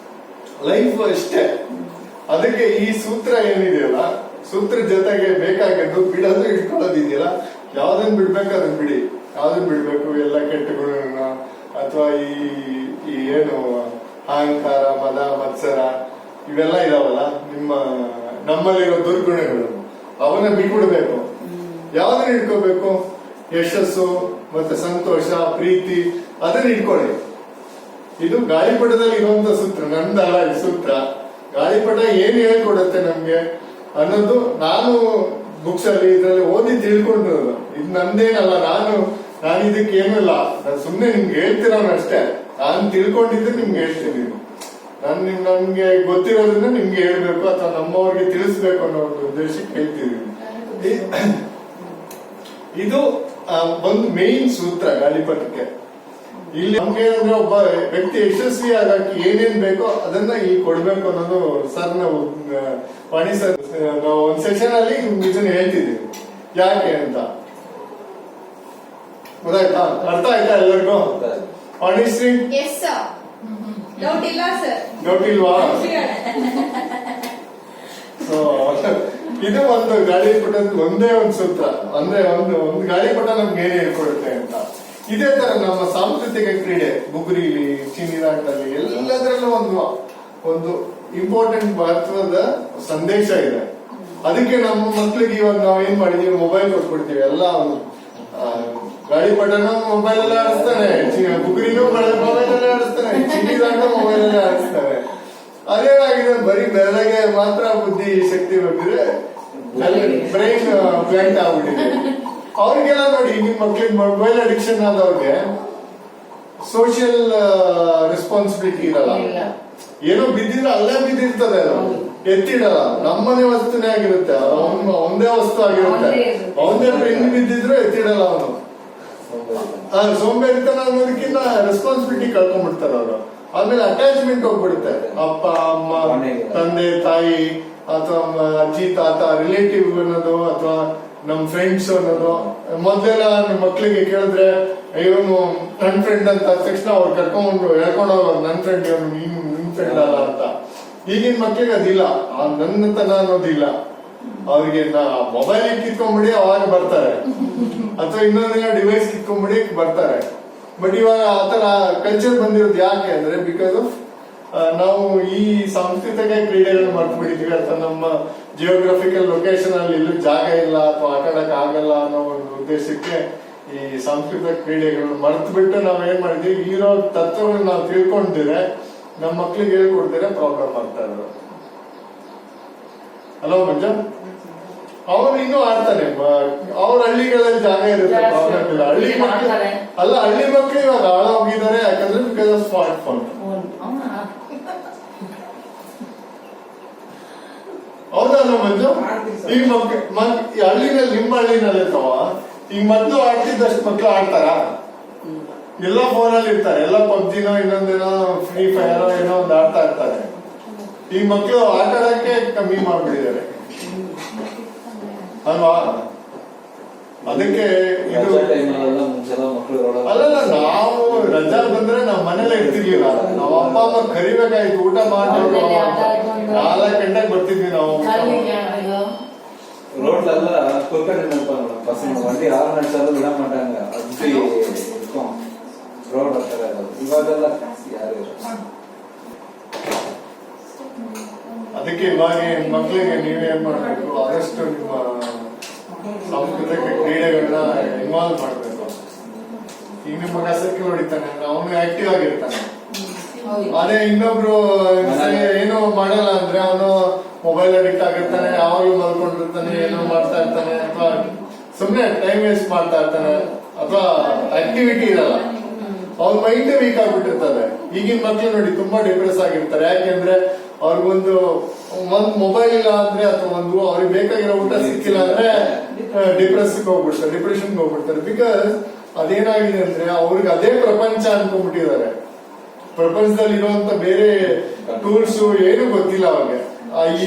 ಲೈಫ್ ಅಷ್ಟೇ. ಅದಕ್ಕೆ ಈ ಸೂತ್ರ ಏನಿದೆಯಲ್ಲ, ಸೂತ್ರ ಜೊತೆಗೆ ಬೇಕಾಗಿದ್ದು ಬಿಡೋದು ಇಟ್ಕೊಳ್ಳೋದಿದೆಯಲ್ಲ, ಯಾವ್ದನ್ ಬಿಡ್ಬೇಕು ಅದನ್ನ ಬಿಡಿ. ಯಾವ್ದನ್ ಬಿಡ್ಬೇಕು, ಎಲ್ಲ ಕೆಟ್ಟ ಗುಣಗಳನ್ನ ಅಥವಾ ಈ ಏನು ಅಹಂಕಾರ, ಮದ, ಮತ್ಸರ ಇವೆಲ್ಲ ಇದಾವಲ್ಲ, ನಮ್ಮಲ್ಲಿರೋ ದುರ್ಗುಣಗಳು, ಅವನ್ನ ಬಿಟ್ಬಿಡ್ಬೇಕು. ಯಾವ್ದನ್ನ ಇಟ್ಕೋಬೇಕು, ಯಶಸ್ಸು ಮತ್ತೆ ಸಂತೋಷ, ಪ್ರೀತಿ, ಅದನ್ನ ಇಟ್ಕೊಳ್ಳಿ. ಇದು ಗಾಳಿಪಟದಲ್ಲಿ ಇರುವಂತ ಸೂತ್ರ, ನಂದಲ್ಲ ಈ ಸೂತ್ರ. ಗಾಳಿಪಟ ಏನ್ ಹೇಳ್ಕೊಡುತ್ತೆ ನಮ್ಗೆ ಅನ್ನೋದು ನಾನು ಬುಕ್ಸ್ ಅಲ್ಲಿ ಇದ್ರಲ್ಲಿ ಓದಿ ತಿಳ್ಕೊಂಡಿರೋದು. ಇದು ನಂದೇನಲ್ಲ, ನಾನು ಇದಕ್ಕೆ ಏನೂ ಇಲ್ಲ, ನಾನು ಸುಮ್ನೆ ನಿಮ್ಗೆ ಹೇಳ್ತಿರೋನು ಅಷ್ಟೇ. ನಾನು ತಿಳ್ಕೊಂಡಿದ್ದು ನಿಮ್ಗೆ ಹೇಳ್ತೀನಿ. ನನ್ಗೆ ಗೊತ್ತಿರೋದನ್ನ ನಿಮ್ಗೆ ಹೇಳ್ಬೇಕು ಅಥವಾ ನಮ್ಮವ್ರಿಗೆ ತಿಳಿಸ್ಬೇಕು ಅನ್ನೋ ಒಂದು ಉದ್ದೇಶಕ್ಕೆ ಹೇಳ್ತಿದ್ದೀನಿ. ಇದು ಒಂದು ಮೇನ್ ಸೂತ್ರ ಗಾಳಿಪಟಕ್ಕೆ. ಇಲ್ಲಿ ನಮ್ಗೆ ಏನಂದ್ರೆ, ಒಬ್ಬ ವ್ಯಕ್ತಿ ಯಶಸ್ವಿ ಆಗಕ್ಕೆ ಏನೇನ್ ಬೇಕೋ ಅದನ್ನ ಇಲ್ಲಿ ಕೊಡ್ಬೇಕು ಅನ್ನೋದು ಸರ್, ನಾವು ವಾಣಿ ಸರ್ ನಾವು ಒಂದ್ ಸೆಷನ್ ಅಲ್ಲಿ ಇದನ್ನ ಹೇಳ್ತಿದ್ದೀವಿ. ಯಾಕೆ ಅಂತ ಗೊತ್ತಾಯ್ತಾ? ಅರ್ಥ ಆಯ್ತಾ ಎಲ್ಲರಿಗೂ? ವಾಣಿಶ್ರೀ ಡೌಟ್ ಇಲ್ಲ ಸರ್? ಡೌಟ್ ಇಲ್ವಾ? ಇದು ಒಂದು ಗಾಳಿಪಟದ ಒಂದೇ ಒಂದು ಸೂತ್ರ. ಅಂದ್ರೆ ಒಂದು ಗಾಳಿಪಟ ನಮ್ಗೆ ಏನ್ ಹೇಳ್ಕೊಡುತ್ತೆ ಅಂತ. ಇದೇ ತರ ನಮ್ಮ ಸಾಂಸ್ಕೃತಿಕ ಕ್ರೀಡೆ, ಬುಗುರಿಲಿ, ಚಿನ್ನಿದಾಟಲ್ಲಿ, ಎಲ್ಲದರಲ್ಲೂ ಒಂದು ಇಂಪಾರ್ಟೆಂಟ್ ಮಹತ್ವದ ಸಂದೇಶ ಇದೆ. ಅದಕ್ಕೆ ನಮ್ಮ ಮಕ್ಳಿಗೆ ಇವಾಗ ನಾವ್ ಏನ್ ಮಾಡಿದೀವಿ, ಮೊಬೈಲ್ ಕೊಟ್ಬಿಡ್ತೀವಿ. ಎಲ್ಲ ಗಾಳಿಪಟನ ಮೊಬೈಲ್ ಅಲ್ಲೇ ಆಡಿಸ್ತಾನೆ, ಬುಗುರಿನೂ ಮೊಬೈಲ್ ಅಲ್ಲೇ ಆಡಿಸ್ತಾನೆ, ಚಿನ್ನಿದಾಟ ಮೊಬೈಲ್ ಅಲ್ಲೇ ಆಡಿಸ್ತಾನೆ. ಅದೇನಾಗಿದೆ, ಬರೀ ಬೆರಳಿಗೆ ಮಾತ್ರ ಬುದ್ಧಿ ಶಕ್ತಿ ಬಂದಿದೆ, ಬ್ರೈನ್ ಬ್ಲಾಂಕ್ ಆಗ್ಬಿಟ್ಟಿದೆ. ಅವ್ರಿಗೆಲ್ಲ ನೋಡಿ, ನಿಮ್ ಮಕ್ಳಿಗೆ ಮೊಬೈಲ್ ಅಡಿಕ್ಷನ್ ಆದವ್ರಿಗೆ ಸೋಷಿಯಲ್ ರೆಸ್ಪಾನ್ಸಿಬಿಲಿಟಿ ಇರಲ್ಲ. ಏನೋ ಬಿದ್ದಿದ್ರೆ ಅಲ್ಲೇ ಬಿದ್ದಿರ್ತದೆ, ಅದು ಎತ್ತಿಡಲ್ಲ. ನಮ್ಮನೆ ವಸ್ತುನೇ ಆಗಿರುತ್ತೆ, ಒಂದೇ ವಸ್ತು ಆಗಿರುತ್ತೆ. ಅವನೇ ಪೆನ್ ಬಿದ್ದಿದ್ರು ಎತ್ತಿಡಲ್ಲ ಅವನು. ಸೋಂಬೇರಿತನ ಅನ್ನೋದಕ್ಕಿಂತ ರೆಸ್ಪಾನ್ಸಿಬಿಲಿಟಿ ಕಳ್ಕೊಂಡ್ಬಿಡ್ತಾರೆ ಅವರು. ಆಮೇಲೆ ಅಟ್ಯಾಚ್ಮೆಂಟ್ ಹೋಗ್ಬಿಡುತ್ತೆ. ಅಪ್ಪ ಅಮ್ಮ, ತಂದೆ ತಾಯಿ ಅಥವಾ ಅಜ್ಜಿ ತಾತ, ರಿಲೇಟಿವ್ ಅನ್ನೋದು ಅಥವಾ ನಮ್ ಫ್ರೆಂಡ್ಸ್ ಅನ್ನೋದು. ಮೊದ್ಲೆಲ್ಲ ನಿಮ್ ಮಕ್ಳಿಗೆ ಕೇಳಿದ್ರೆ, ಇವನು ನನ್ ಫ್ರೆಂಡ್ ಅಂತ ತಕ್ಷಣ ಅವ್ರು ಕರ್ಕೊಂಡು ಹೇಳ್ಕೊಂಡು ಹೋಗೋದು, ನನ್ ಫ್ರೆಂಡ್ ಇವನು, ನಿನ್ ಫ್ರೆಂಡ್ ಅಲ್ಲ ಅಂತ. ಈಗಿನ ಮಕ್ಳಿಗೆ ಅದಿಲ್ಲ, ನನ್ನತನ ಅನ್ನೋದಿಲ್ಲ. ಅವ್ರಿಗೆ ಮೊಬೈಲ್ ಕಿತ್ಕೊಂಡ್ಬಿಡಿ ಅವಾಗ ಬರ್ತಾರೆ, ಅಥವಾ ಇನ್ನೊಂದಿನ ಡಿವೈಸ್ ಕಿತ್ಕೊಂಡ್ಬಿಡಿ ಬರ್ತಾರೆ. ಬಟ್ ಇವಾಗ ಆತರ ಕಲ್ಚರ್ ಬಂದಿರೋದು ಯಾಕೆ ಅಂದ್ರೆ, ಬಿಕಾಸ್ ಆಫ್ ನಾವು ಈ ಸಾಂಸ್ಕೃತಿಕ ಕ್ರೀಡೆಗಳನ್ನ ಮರ್ತು ಬಿಟ್ಟಿದ್ವಿ, ಅಥವಾ ನಮ್ಮ ಜಿಯೋಗ್ರಫಿಕಲ್ ಲೊಕೇಶನ್ ಅಲ್ಲಿ ಎಲ್ಲೂ ಜಾಗ ಇಲ್ಲ ಅಥವಾ ಆಟಾಡಕ್ ಆಗಲ್ಲ ಅನ್ನೋ ಒಂದು ಉದ್ದೇಶಕ್ಕೆ ಈ ಸಾಂಸ್ಕೃತಿಕ ಕ್ರೀಡೆಗಳನ್ನ ಮರ್ತು ಬಿಟ್ಟು ನಾವ್ ಏನ್ ಮಾಡಿದ್ವಿ, ಇರೋ ತತ್ವಗಳನ್ನ ನಾವು ತಿಳ್ಕೊಂಡಿದ್ರೆ ನಮ್ಮ ಮಕ್ಳಿಗೆ ಹೇಳ್ಕೊಡ್ತೀರ ಪ್ರಾಬ್ಲಮ್ ಆಗ್ತಾ ಇದ್ರು. ಹಲೋ ಮಂಜ, ಅವನು ಇನ್ನೂ ಆಡ್ತಾನೆ. ಅವ್ರ ಹಳ್ಳಿಗಳಲ್ಲಿ ಜಾಗ ಇರುತ್ತೆ, ಪ್ರಾಬ್ಲಮ್ ಇಲ್ಲ. ಹಳ್ಳಿ ಮಕ್ಳು ಇವಾಗ ಹಾಳಾಗಿದ್ದಾರೆ, ಯಾಕಂದ್ರೆ ಬಿಕಾಸ್ ಆಫ್ ಸ್ಮಾರ್ಟ್ ಫೋನ್. ಹೌದಲ್ಲ ಮಂಜು? ಈಗ ಈ ಹಳ್ಳಿನಲ್ಲಿ ನಿಮ್ಮ ಹಳ್ಳಿನಲ್ಲಿ ಇರ್ತಾವ, ಈಗ ಮೊದ್ಲು ಆಡ್ತಿದ್ದಷ್ಟು ಮಕ್ಳು ಆಡ್ತಾರ? ಎಲ್ಲ ಫೋನಲ್ಲಿ ಇರ್ತಾರೆ, ಎಲ್ಲ ಪಬ್ಜಿನೋ ಇನ್ನೊಂದೇನೋ ಫ್ರೀ ಫೈರ್ ಏನೋ ಒಂದು ಆಡ್ತಾ ಇರ್ತಾರೆ. ಈ ಮಕ್ಳು ಆಟ ಆಡಕ್ಕೆ ಕಮ್ಮಿ ಮಾಡ್ಬಿಟ್ಟಿದ್ದಾರೆ ಅಲ್ವಾ? ಅದಕ್ಕೆ ಇದು ಅಲ್ಲಲ್ಲ, ನಾವು ರಜಾ ಬಂದ್ರೆ ನಾವ್ ಮನೇಲೆ ಇರ್ತಿರ್ಲಿಲ್ಲ, ನಾವ್ ಅಪ್ಪ ಅಮ್ಮ ಕರಿಬೇಕಾಯ್ತು ಊಟ ಮಾಡಿ 4 ಗಂಟೆಗೆ ಬರ್ತಿದ್ವಿ ನಾವು. ரோட்ல குறுக்கட்டு நிற்பாங்க பசங்க, வண்டி ஆறு நடிச்சாலும் விட மாட்டாங்க. அப்படி இருக்கும் ரோட் ಹತ್ರ. ಇವಾಗೆಲ್ಲ ಯಾರು? ಅದಕ್ಕೆ ಇವಾಗ ಮಕ್ಳಿಗೆ ನೀವೇನ್ ಮಾಡ್ಬೇಕು, ಆದಷ್ಟು ನಿಮ್ಮ ಸಾಂಸ್ಕೃತಿಕ ಕ್ರೀಡೆಗಳನ್ನ ಇನ್ವಾಲ್ವ್ ಮಾಡ್ಬೇಕು. ಈಗ ನಿಮ್ಮ ಮಗ ಸೈಕಲ್ ಹೊಡಿತಾನೆ, ಅವನು ಆಕ್ಟಿವ್ ಆಗಿರ್ತಾನೆ. ಅದೇ ಇನ್ನೊಬ್ರು ಏನು ಮಾಡಲ್ಲ ಅಂದ್ರೆ ಅವನು ಮೊಬೈಲ್ ಅಡಿಕ್ಟ್ ಆಗಿರ್ತಾನೆ, ಯಾವಾಗಲೂ ಮಲ್ಕೊಂಡಿರ್ತಾನೆ, ಏನೋ ಮಾಡ್ತಾ ಇರ್ತಾನೆ, ಅಥವಾ ಸುಮ್ನೆ ಟೈಮ್ ವೇಸ್ಟ್ ಮಾಡ್ತಾ ಇರ್ತಾನೆ, ಅಥವಾ ಆಕ್ಟಿವಿಟಿ ಇರಲ್ಲ, ಅವ್ರ ಮೈಂಡ್ ವೀಕ್ ಆಗ್ಬಿಟ್ಟಿರ್ತದೆ. ಈಗಿನ ಮಕ್ಳು ನೋಡಿ ತುಂಬಾ ಡಿಪ್ರೆಸ್ ಆಗಿರ್ತಾರೆ. ಯಾಕೆಂದ್ರೆ ಅವ್ರಿಗೊಂದು ಮೊಬೈಲ್ ಇಲ್ಲ ಅಂದ್ರೆ, ಅಥವಾ ಅವ್ರಿಗೆ ಬೇಕಾಗಿರೋ ಊಟ ಸಿಕ್ಕಿಲ್ಲ ಅಂದ್ರೆ ಡಿಪ್ರೆಷನ್ಗೆ ಹೋಗ್ಬಿಡ್ತಾರೆ. ಬಿಕಾಸ್ ಅದೇನಾಗಿದೆ ಅಂದ್ರೆ ಅವ್ರಿಗೆ ಅದೇ ಪ್ರಪಂಚ ಅನ್ಕೊಂಡ್ಬಿಟ್ಟಿದ್ದಾರೆ. ಪ್ರಪಂಚದಲ್ಲಿ ಇರುವಂತ ಬೇರೆ ಟೂಲ್ಸ್ ಏನು ಗೊತ್ತಿಲ್ಲ ಅವ್ರಿಗೆ. ಈ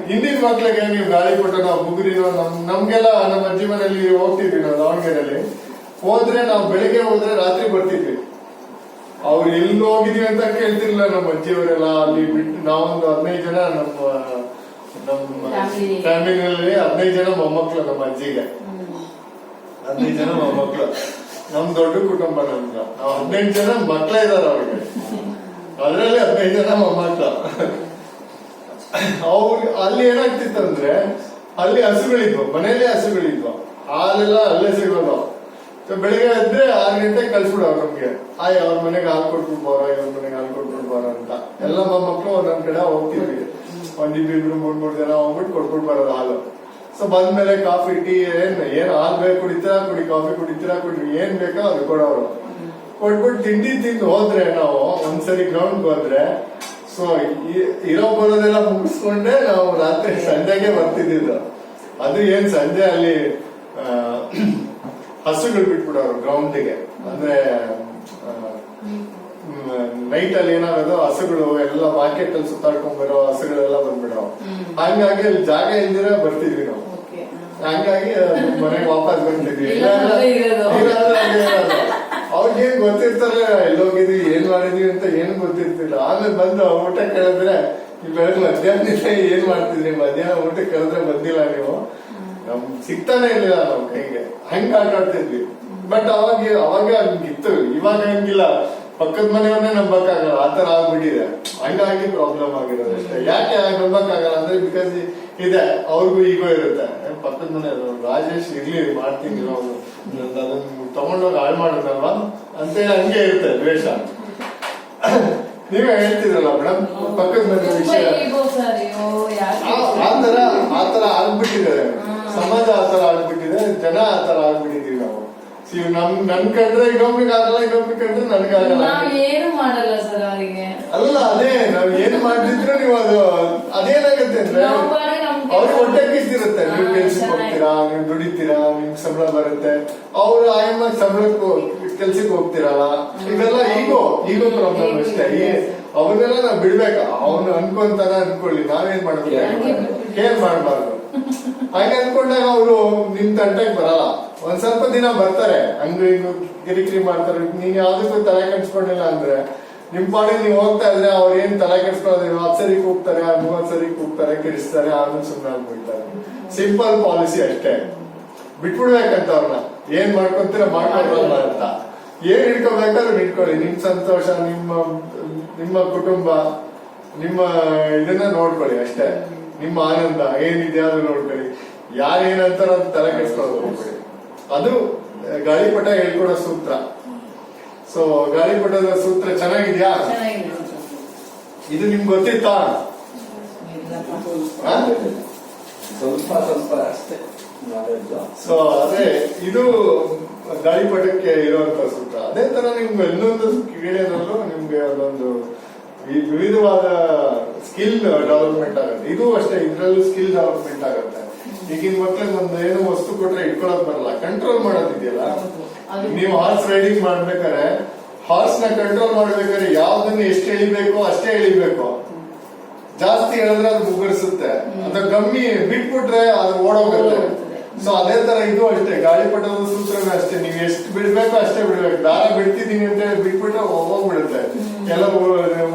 ಹಿಂದಿನ ಮಕ್ಳಿಗೆ ನೀವು ಗಾಳಿಪಟ, ನಾವು ಮುಗುರಿನೋ, ನಮ್ಗೆಲ್ಲ ನಮ್ಮ ಅಜ್ಜಿ ಮನೆಯಲ್ಲಿ ಹೋಗ್ತಿದ್ವಿ ನಾವು ದಾವಣಗೆರೆಯಲ್ಲಿ. ಹೋದ್ರೆ ನಾವು ಬೆಳಿಗ್ಗೆ ಹೋದ್ರೆ ರಾತ್ರಿ ಬರ್ತಿದ್ವಿ. ಅವ್ರು ಎಲ್ಲಿ ಹೋಗಿದೀವಿ ಅಂತ ಕೇಳ್ತಿರ್ಲಿಲ್ಲ ನಮ್ಮ ಅಜ್ಜಿಯವರೆಲ್ಲ. ಅಲ್ಲಿ ಬಿಟ್ಟು ನಾವೊಂದು 15 ಜನ, ನಮ್ಮ ಫ್ಯಾಮಿಲಿಯಲ್ಲಿ 15 ಜನ ಮೊಮ್ಮಕ್ಳು ನಮ್ಮ ಅಜ್ಜಿಗೆ, 15 ಜನ ಮೊಮ್ಮಕ್ಳು. ನಮ್ ದೊಡ್ಡ ಕುಟುಂಬ ನಮ್ದು. ನಾವು 18 ಜನ ಮಕ್ಳೇ ಇದಾರೆ ಅವ್ರಿಗೆ, ಅದ್ರಲ್ಲಿ 15 ಜನ ಮೊಮ್ಮಕ್ಳು. ಅವ್ರಿಗೆ ಅಲ್ಲಿ ಏನಾಗ್ತಿತ್ತಂದ್ರೆ, ಅಲ್ಲಿ ಹಸುಗಳಿದ್ವು, ಮನೇಲಿ ಹಸುಗಳಿದ್ವು, ಹಾಲೆಲ್ಲ ಅಲ್ಲೇ ಸಿಗೋದು. ಬೆಳಿಗ್ಗೆ ಎದ್ರೆ 6 ಗಂಟೆಗೆ ಕಳ್ಸ್ಬಿಡೋರು ನಮ್ಗೆ, ಅವ್ರ ಮನೆಗೆ ಹಾಲು ಕೊಟ್ಬಿಟ್ಟು ಬಾರ, ಇವ್ರ ಮನೆಗೆ ಹಾಲು ಕೊಟ್ಬಿಟ್ಟು ಬಾರ ಅಂತ. ಎಲ್ಲ ಮೊಮ್ಮಕ್ಳು ಒಂದೊಂದ್ ಕಡೆ ಹೋಗ್ತಿದ್ವಿ, 1 2 3 ಜನ ಹೋಗ್ಬಿಟ್ಟು ಕೊಟ್ಬಿಟ್ಟು ಬರೋದು ಹಾಲು. ಸೊ ಬಂದ್ಮೇಲೆ ಕಾಫಿ ಟೀ ಏನ್ ಹಾಲ್ ಬೇಕು ಕುಡಿತೀರಾ ಕುಡಿ, ಕಾಫಿ ಕುಡಿತೀರಾ ಕುಡಿ, ಏನ್ ಬೇಕೋ ಅದು ಕೊಡೋರು. ಕೊಟ್ಬಿಟ್ಟು ತಿಂಡಿ ತಿಂದು ಹೋದ್ರೆ, ನಾವು ಒಂದ್ಸರಿ ಗ್ರೌಂಡ್ ಹೋದ್ರೆ, ಸೊ ಇರೋ ಬರೋದೆಲ್ಲ ಮುಗಿಸ್ಕೊಂಡೆ ನಾವು ರಾತ್ರಿ ಸಂಜೆಗೆ ಬರ್ತಿದ್ದು. ಅದು ಏನ್ ಸಂಜೆ ಅಲ್ಲಿ ಹಸುಗಳು ಬಿಟ್ಬಿಡೋರು ಗ್ರೌಂಡಿಗೆ. ಅಂದ್ರೆ ನೈಟ್ ಅಲ್ಲಿ ಏನಾಗೋದು, ಹಸುಗಳು ಎಲ್ಲ ಮಾರ್ಕೆಟ್ ಅಲ್ಲಿ ಸುತ್ತಾಡ್ಕೊಂಡ್ ಬರೋ ಹಸುಗಳೆಲ್ಲ ಬಂದ್ಬಿಡೋ. ಹಂಗಾಗಿ ಅಲ್ಲಿ ಜಾಗ ಇಲ್ದಿರ ಬರ್ತಿದ್ವಿ ನಾವು. ಹಂಗಾಗಿ ಮನೆಗೆ ವಾಪಸ್ ಬರ್ತಿದ್ವಿ. ಅವ್ರಿಗೇನ್ ಗೊತ್ತಿರ್ತಾರೆ ಎಲ್ಲೋಗಿದ್ವಿ, ಏನ್ ಮಾಡಿದ್ವಿ ಅಂತ ಏನು ಗೊತ್ತಿರ್ತಿಲ್ಲ. ಆಮೇಲೆ ಬಂದು ಊಟ ಕೇಳಿದ್ರೆ, ಬೆಳಗ್ಗೆ ಮಧ್ಯಾಹ್ನದಿಂದ ಏನ್ ಮಾಡ್ತಿದ್ರಿ, ಮಧ್ಯಾಹ್ನ ಊಟ ಕೇಳಿದ್ರೆ ಬಂದಿಲ್ಲ ನೀವು, ನಮ್ ಸಿಗ್ತಾನೆ ಇರ್ಲಿಲ್ಲ ನಮ್ ಕೈಗೆ. ಹಂಗ ಆಟ ಆಡ್ತಿದ್ವಿ. ಬಟ್ ಅವಾಗ ಹಂಗಿತ್ತು, ಇವಾಗ ಹಂಗಿಲ್ಲ. ಪಕ್ಕದ ಮನೆಯವ್ರನ್ನೇ ನಂಬಕ್ಕಾಗಲ್ಲ, ಆತರ ಆಗ್ಬಿಟ್ಟಿದೆ. ಹಂಗಾಗಿ ಪ್ರಾಬ್ಲಮ್ ಆಗಿರೋದು ಅಷ್ಟೇ. ಯಾಕೆ ನಂಬಕ್ಕಾಗಲ್ಲ ಅಂದ್ರೆ, ಬಿಕಾಸ್ ಇದೆ, ಅವ್ರಿಗೂ ಈಗೋ ಇರುತ್ತೆ. ಪಕ್ಕದ ಮನೆ ರಾಜೇಶ್ ಇರ್ಲಿ ಮಾಡ್ತೀನಿ, ಅದನ್ನ ತಗೊಂಡೋಗಿ ಹಾಳು ಮಾಡೋದಲ್ವಾ ಅಂತೇಳಿ ಹಂಗೆ ಇರುತ್ತೆ ದ್ವೇಷ. ನೀವೇ ಹೇಳ್ತಿದ್ರಲ್ಲ ಮೇಡಮ್, ಪಕ್ಕದ ಮನೆ ವಿಷಯ ಆತರ ಆಗ್ಬಿಟ್ಟಿದ್ದಾರೆ. ಸಮಾಜ ಆತರ ಆಗ್ಬಿಟ್ಟಿದೆ, ಜನ ಆತರ ಆಗ್ಬಿಟ್ಟಿದೀವಿ ನಾವು. ನನ್ ಕಂಡ್ರೆ ಇನ್ನೊಬ್ರಿಗೆ ಆಗಲ್ಲ, ಇನ್ನೊಬ್ರಿಗೆ ಕಂಡ್ರೆ ನನ್ಗಾಗಲ್ಲ. ಏನು ಮಾಡಲ್ಲ ಸರ್ ಅವರಿಗೆ. ಅಲ್ಲ, ಅದೇ ನಾವ್ ಏನ್ ಮಾಡ್ತಿದ್ರು ನೀವು ಅದೇನಾಗುತ್ತೆ ಅಂದ್ರೆ, ಅವ್ರಿಗೆ ಹೊಟ್ಟೆ ಕಿಸ್ತಿರುತ್ತೆ. ನೀವು ಕೆಲ್ಸಕ್ಕೆ ಹೋಗ್ತೀರಾ, ನೀವು ದುಡಿತೀರಾ, ನಿಮ್ಗೆ ಸಂಬಳ ಬರುತ್ತೆ. ಅವ್ರು ಆಯಮ್ಮ ಸಂಬಳಕ್ಕೆ ಕೆಲ್ಸಕ್ಕೆ ಹೋಗ್ತಿರಲ್ಲ. ಇದೆಲ್ಲ ಈಗೋ ಪ್ರಾಬ್ಲಮ್ ಅಷ್ಟೇ. ಅವನ್ನೆಲ್ಲ ನಾವ್ ಬಿಡ್ಬೇಕಾ? ಅವನು ಅನ್ಕೊಂತಾನ ಅನ್ಕೊಳ್ಳಿ, ನಾವೇನ್ ಮಾಡ್ಬೇಕು, ಕೇರ್ ಮಾಡ್ಬಾರ್ದು. ಹಾಗೆ ಅನ್ಕೊಂಡಾಗ ಅವರು ನಿಮ್ ತಂಟೆಗೆ ಬರಲ್ಲ. ಒಂದ್ ಸ್ವಲ್ಪ ದಿನ ಬರ್ತಾರೆ, ಹಂಗ ಹಿಂಗ ಕಿರಿಕಿರಿ ಮಾಡ್ತಾರೆ. ನೀನ್ ಯಾವ್ದಕ್ಕೂ ತಲೆ ಕೆಡ್ಸ್ಕೊಂಡಿಲ್ಲ ಅಂದ್ರೆ, ನಿಮ್ ಪಾಡಿಗೆ ನೀವು ಹೋಗ್ತಾ ಇದ್ರೆ ಅವ್ರು ಏನ್ ತಲೆ ಕೆಡ್ಸ್ಕೊಳ್ಳೋದಿಲ್ಲ. 10 ಸರಿ ಕೂಗ್ತಾರೆ, 30 ಸರಿ ಕೂಗ್ತಾರೆ, ಕೆಡಿಸ್ತಾರೆ, ಆಮೇಲೆ ಸುಮ್ಮನೆ ಆಗ್ಬಿಡ್ತಾರೆ. ಸಿಂಪಲ್ ಪಾಲಿಸಿ ಅಷ್ಟೇ. ಬಿಟ್ಬಿಡ್ಬೇಕಂತ ಅವ್ರನ್ನ. ಏನ್ ಮಾಡ್ಕೊಂತೀರ ಮಾಡ್ಕೊಳಲ್ಲ ಅಂತ. ಏನ್ ಹಿಡ್ಕೋಬೇಕಾದ್ರೂ ಹಿಡ್ಕೊಳ್ಳಿ. ನಿಮ್ ಸಂತೋಷ, ನಿಮ್ಮ ಕುಟುಂಬ, ನಿಮ್ಮ ಇದನ್ನ ನೋಡ್ಕೊಳ್ಳಿ ಅಷ್ಟೇ. ನಿಮ್ಮ ಆನಂದ ಏನಿದೆ ಅದು ನೋಡ್ಕೊಳ್ಳಿ. ಯಾರೇನಂತಾರ ಅಂತ ತಲೆ ಕೆಡ್ಸ್ಕೊಳ್ಳೋದು ಹೋಗ್ಬೇಡಿ. ಅದು ಗಾಳಿಪಟ ಹೇಳ್ಕೊಡೋ ಸೂತ್ರ. ಸೊ ಗಾಳಿಪಟದ ಸೂತ್ರ ಚೆನ್ನಾಗಿದ್ಯಾ? ಇದು ನಿಮ್ಗೆ ಗೊತ್ತಿತ್ತಾ? ಸ್ವಲ್ಪ ಸ್ವಲ್ಪ ಅಷ್ಟೇ. ಸೊ ಅದೇ ಇದು ಗಾಳಿಪಟಕ್ಕೆ ಇರುವಂತ ಸೂತ್ರ. ಅದೇ ತರ ನಿಮ್ಗೆ ಇನ್ನೊಂದು ಕ್ರೀಡೆನಲ್ಲೂ ನಿಮ್ಗೆ ಅದೊಂದು ಈ ವಿವಿಧವಾದ ಸ್ಕಿಲ್ ಡೆವಲಪ್ಮೆಂಟ್ ಆಗುತ್ತೆ. ಇದು ಅಷ್ಟೇ, ಇದ್ರಲ್ಲೂ ಸ್ಕಿಲ್ ಡೆವಲಪ್ಮೆಂಟ್ ಆಗುತ್ತೆ. ಈಗಿನ ಮಕ್ಳಿಗೆ ಒಂದು ಏನು ವಸ್ತು ಕೊಟ್ರೆ ಇಟ್ಕೊಳಕ್ ಬರಲ್ಲ, ಕಂಟ್ರೋಲ್ ಮಾಡೋದಿದೆಯಲ್ಲ. ನೀವು ಹಾರ್ಸ್ ರೈಡಿಂಗ್ ಮಾಡ್ಬೇಕಾದ್ರೆ ಹಾರ್ಸ್ ನ ಕಂಟ್ರೋಲ್ ಮಾಡ್ಬೇಕಾದ್ರೆ ಯಾವ್ದನ್ನ ಎಷ್ಟು ಎಳಿಬೇಕು ಅಷ್ಟೇ ಎಳಿಬೇಕು. ಜಾಸ್ತಿ ಹೇಳಿದ್ರೆ ಅದು ಮುಗ್ಗರಿಸುತ್ತೆ, ಅಥವಾ ಕಮ್ಮಿ ಬಿಟ್ಬಿಟ್ರೆ ಅದು ಓಡೋಗುತ್ತೆ. ಸೊ ಅದೇ ತರ ಇದು ಅಷ್ಟೇ, ಗಾಳಿಪಟದ ಸೂತ್ರನೂ ಅಷ್ಟೇ. ನೀವು ಎಷ್ಟು ಬಿಡ್ಬೇಕು ಅಷ್ಟೇ ಬಿಡ್ಬೇಕು. ದಾರ ಬಿಡ್ತಿದೀನಿ ಅಂತ ಹೇಳಿ ಬಿಟ್ಬಿಟ್ರೆ ಹೋಗ್ಬಿಡುತ್ತೆ, ಎಲ್ಲ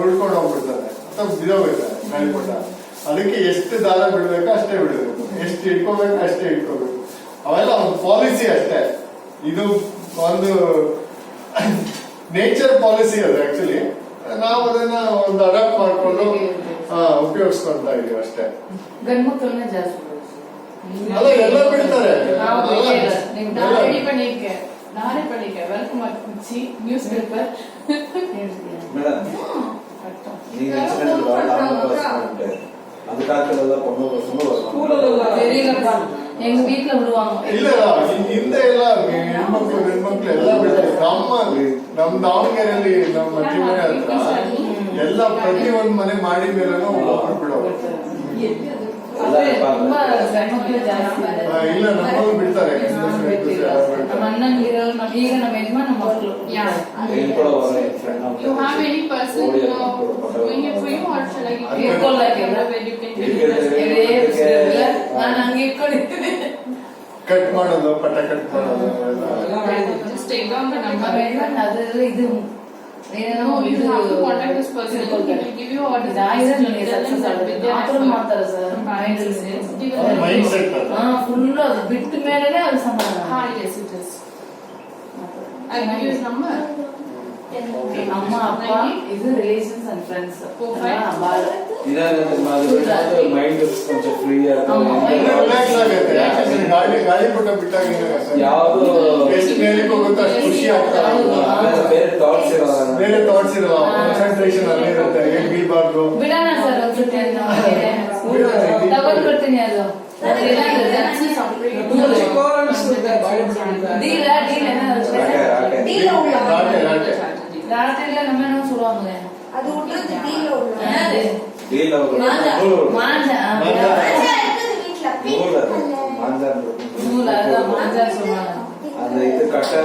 ಉಳ್ಕೊಂಡು ಹೋಗ್ಬಿಡ್ತಾರೆ ಅಥವಾ ಬಿದೋಗುತ್ತೆ ಗಾಳಿಪಟ. ಅದಕ್ಕೆ ಎಷ್ಟು ದಾರ ಬಿಡ್ಬೇಕು ಅಷ್ಟೇ ಬಿಡಬೇಕು, ಎಷ್ಟು ಇಟ್ಕೋಬೇಕು ಅಷ್ಟೇ ಇಟ್ಕೋಬೇಕು. ಅವೆಲ್ಲ ಒಂದು ಪಾಲಿಸಿ ಅಷ್ಟೇ. ಇದು ಒಂದು ನೇಚರ್ ಪಾಲಿಸಿ ಅದು ಆಕ್ಚುಲಿ. ನಾವು ಅದನ್ನ ಒಂದು ಅಡಾಪ್ಟ್ ಮಾಡ್ಕೊಂಡು ಉಪಯೋಗಿಸ್ಕೊಂತ ಇದೀವಿ ಅಷ್ಟೇ. ಗಂಡ್ ಮಕ್ಕಳನ್ನ ಜಾಸ್ತಿ ಅಲ್ಲ, ಎಲ್ಲ ಬಿಡ್ತಾರೆ. ನಾನೇ ಪಡಿಕೆ ವೆಲ್ಕಮ್ ಮಾಡ್ಸಿ ನ್ಯೂಸ್ ಪೇಪರ್ மேடம் நீங்க இன்சிடென்ட் பண்ணிட்டு அதுக்காக பொண்ணு தெரியலப்பா, எங்க வீட்டுல விடுவாங்க. ಇಲ್ಲ ಹಿಂದೆ ಎಲ್ಲ ಹೆಣ್ಮಕ್ಳು ಗಂಡ್ಮಕ್ಳು ಎಲ್ಲ ಬಿಡ್ತಾರೆ. ನಮ್ಮ ದಾವಣಗೆರೆಯಲ್ಲಿ ನಮ್ಮ ಮನೆ ಹತ್ರ ಎಲ್ಲ ಪ್ರತಿಯೊಂದು ಮನೆ ಮಾಡಿ ಮೇಲೆ ಒಬ್ಬೊಬ್ರು ಬಿಡೋರು. ತುಂಬಾ ಗಂಡ್ ಮಕ್ಳು ಜಾಸ್ತಿ ಇದ್ದಾರೆ. ಇಲ್ಲ, ನಮ್ಮಲ್ಲಿ ಬಿಡ್ತಾರೆ. ನಮ್ಮ ಅಣ್ಣಂಗಿರೋ ಈಗ ನಮ್ಮ ಯಜಮಾನ್ ನಮ್ಮ ಮಕ್ಕಳು. You have any person doing it for you, or shall I give you ಇಟ್ಕೊಳ್ಳೋಕೆ where you can take it? ನಾನು ಹಂಗೆ ಇಟ್ಕೊಂಡಿದ್ದೀನಿ. ಕಟ್ ಮಾಡೋದು, ಪಟ ಕಟ್ ಮಾಡೋದು Just take down the ನಮ್ಮ number. ಯಜಮಾನ್ ಅದೆಲ್ಲ ಇದು ಏನೇನೋ No, you ಇದು have to contact this person. He will give you all the success ಆಗುತ್ತೆ. ಆ ಥರ ಮಾಡ್ತಾರೆ ಸರ್. ಮೈಂಡ್ ಸೆಟ್ ಅದು. ಫುಲ್ ಅದು ಬಿಟ್ಟ ಮೇಲೆ ಅದು ಸಮಾಧಾನ. Yes, it is. I'll give you his number. ಅಮ್ಮ ಅಪ್ಪ ಇದು ರಿಲೇಷನ್ಸ್ ಅಂಡ್ ಫ್ರೆಂಡ್ಸ್. ಮೈಂಡ್ ಕೊಂಚ ಫ್ರೀ ರಿಲ್ಯಾಕ್ಸ್ ಆಗುತ್ತೆ. ಯಾಕಂದ್ರೆ ಗಾಳಿಪಟ ಬಿಟ್ಟಾಗ ಏನಾಗುತ್ತೆ, ಯಾವ್ದು ಎಷ್ಟು ಮೇಲಕ್ಕೆ ಹೋಗುತ್ತೋ ಅಷ್ಟು ಖುಷಿ ಆಗ್ತಾರೆ. ಬೇರೆ ಥಾಟ್ಸ್ ಇರಲ್ಲ. ಬೇರೆ ಥಾಟ್ಸ್ ಇರಲ್ಲ, ಕಾನ್ಸಂಟ್ರೇಷನ್ ಅಲ್ಲೇ ಇರುತ್ತೆ. ಏನ್ ಬೀಳ್ಬಾರ್ದು. ಬಿಡೋಣ ಸರ್ ಒಂದ್ಸತಿ ತಗೊಂಡ್ಬಿಡ್ತೀನಿ. ಅದು ಡೀಲ್ ಏನಾದ್ರು ராத்திரில நம்ம என்ன சொல்லுவாங்க, அது விட்டுறது டீல உள்ள டீல மாஞ்சா வீட்ல நூல், அதான் மாஞ்சா சொல்லுவாங்க. அந்த இது கட்டா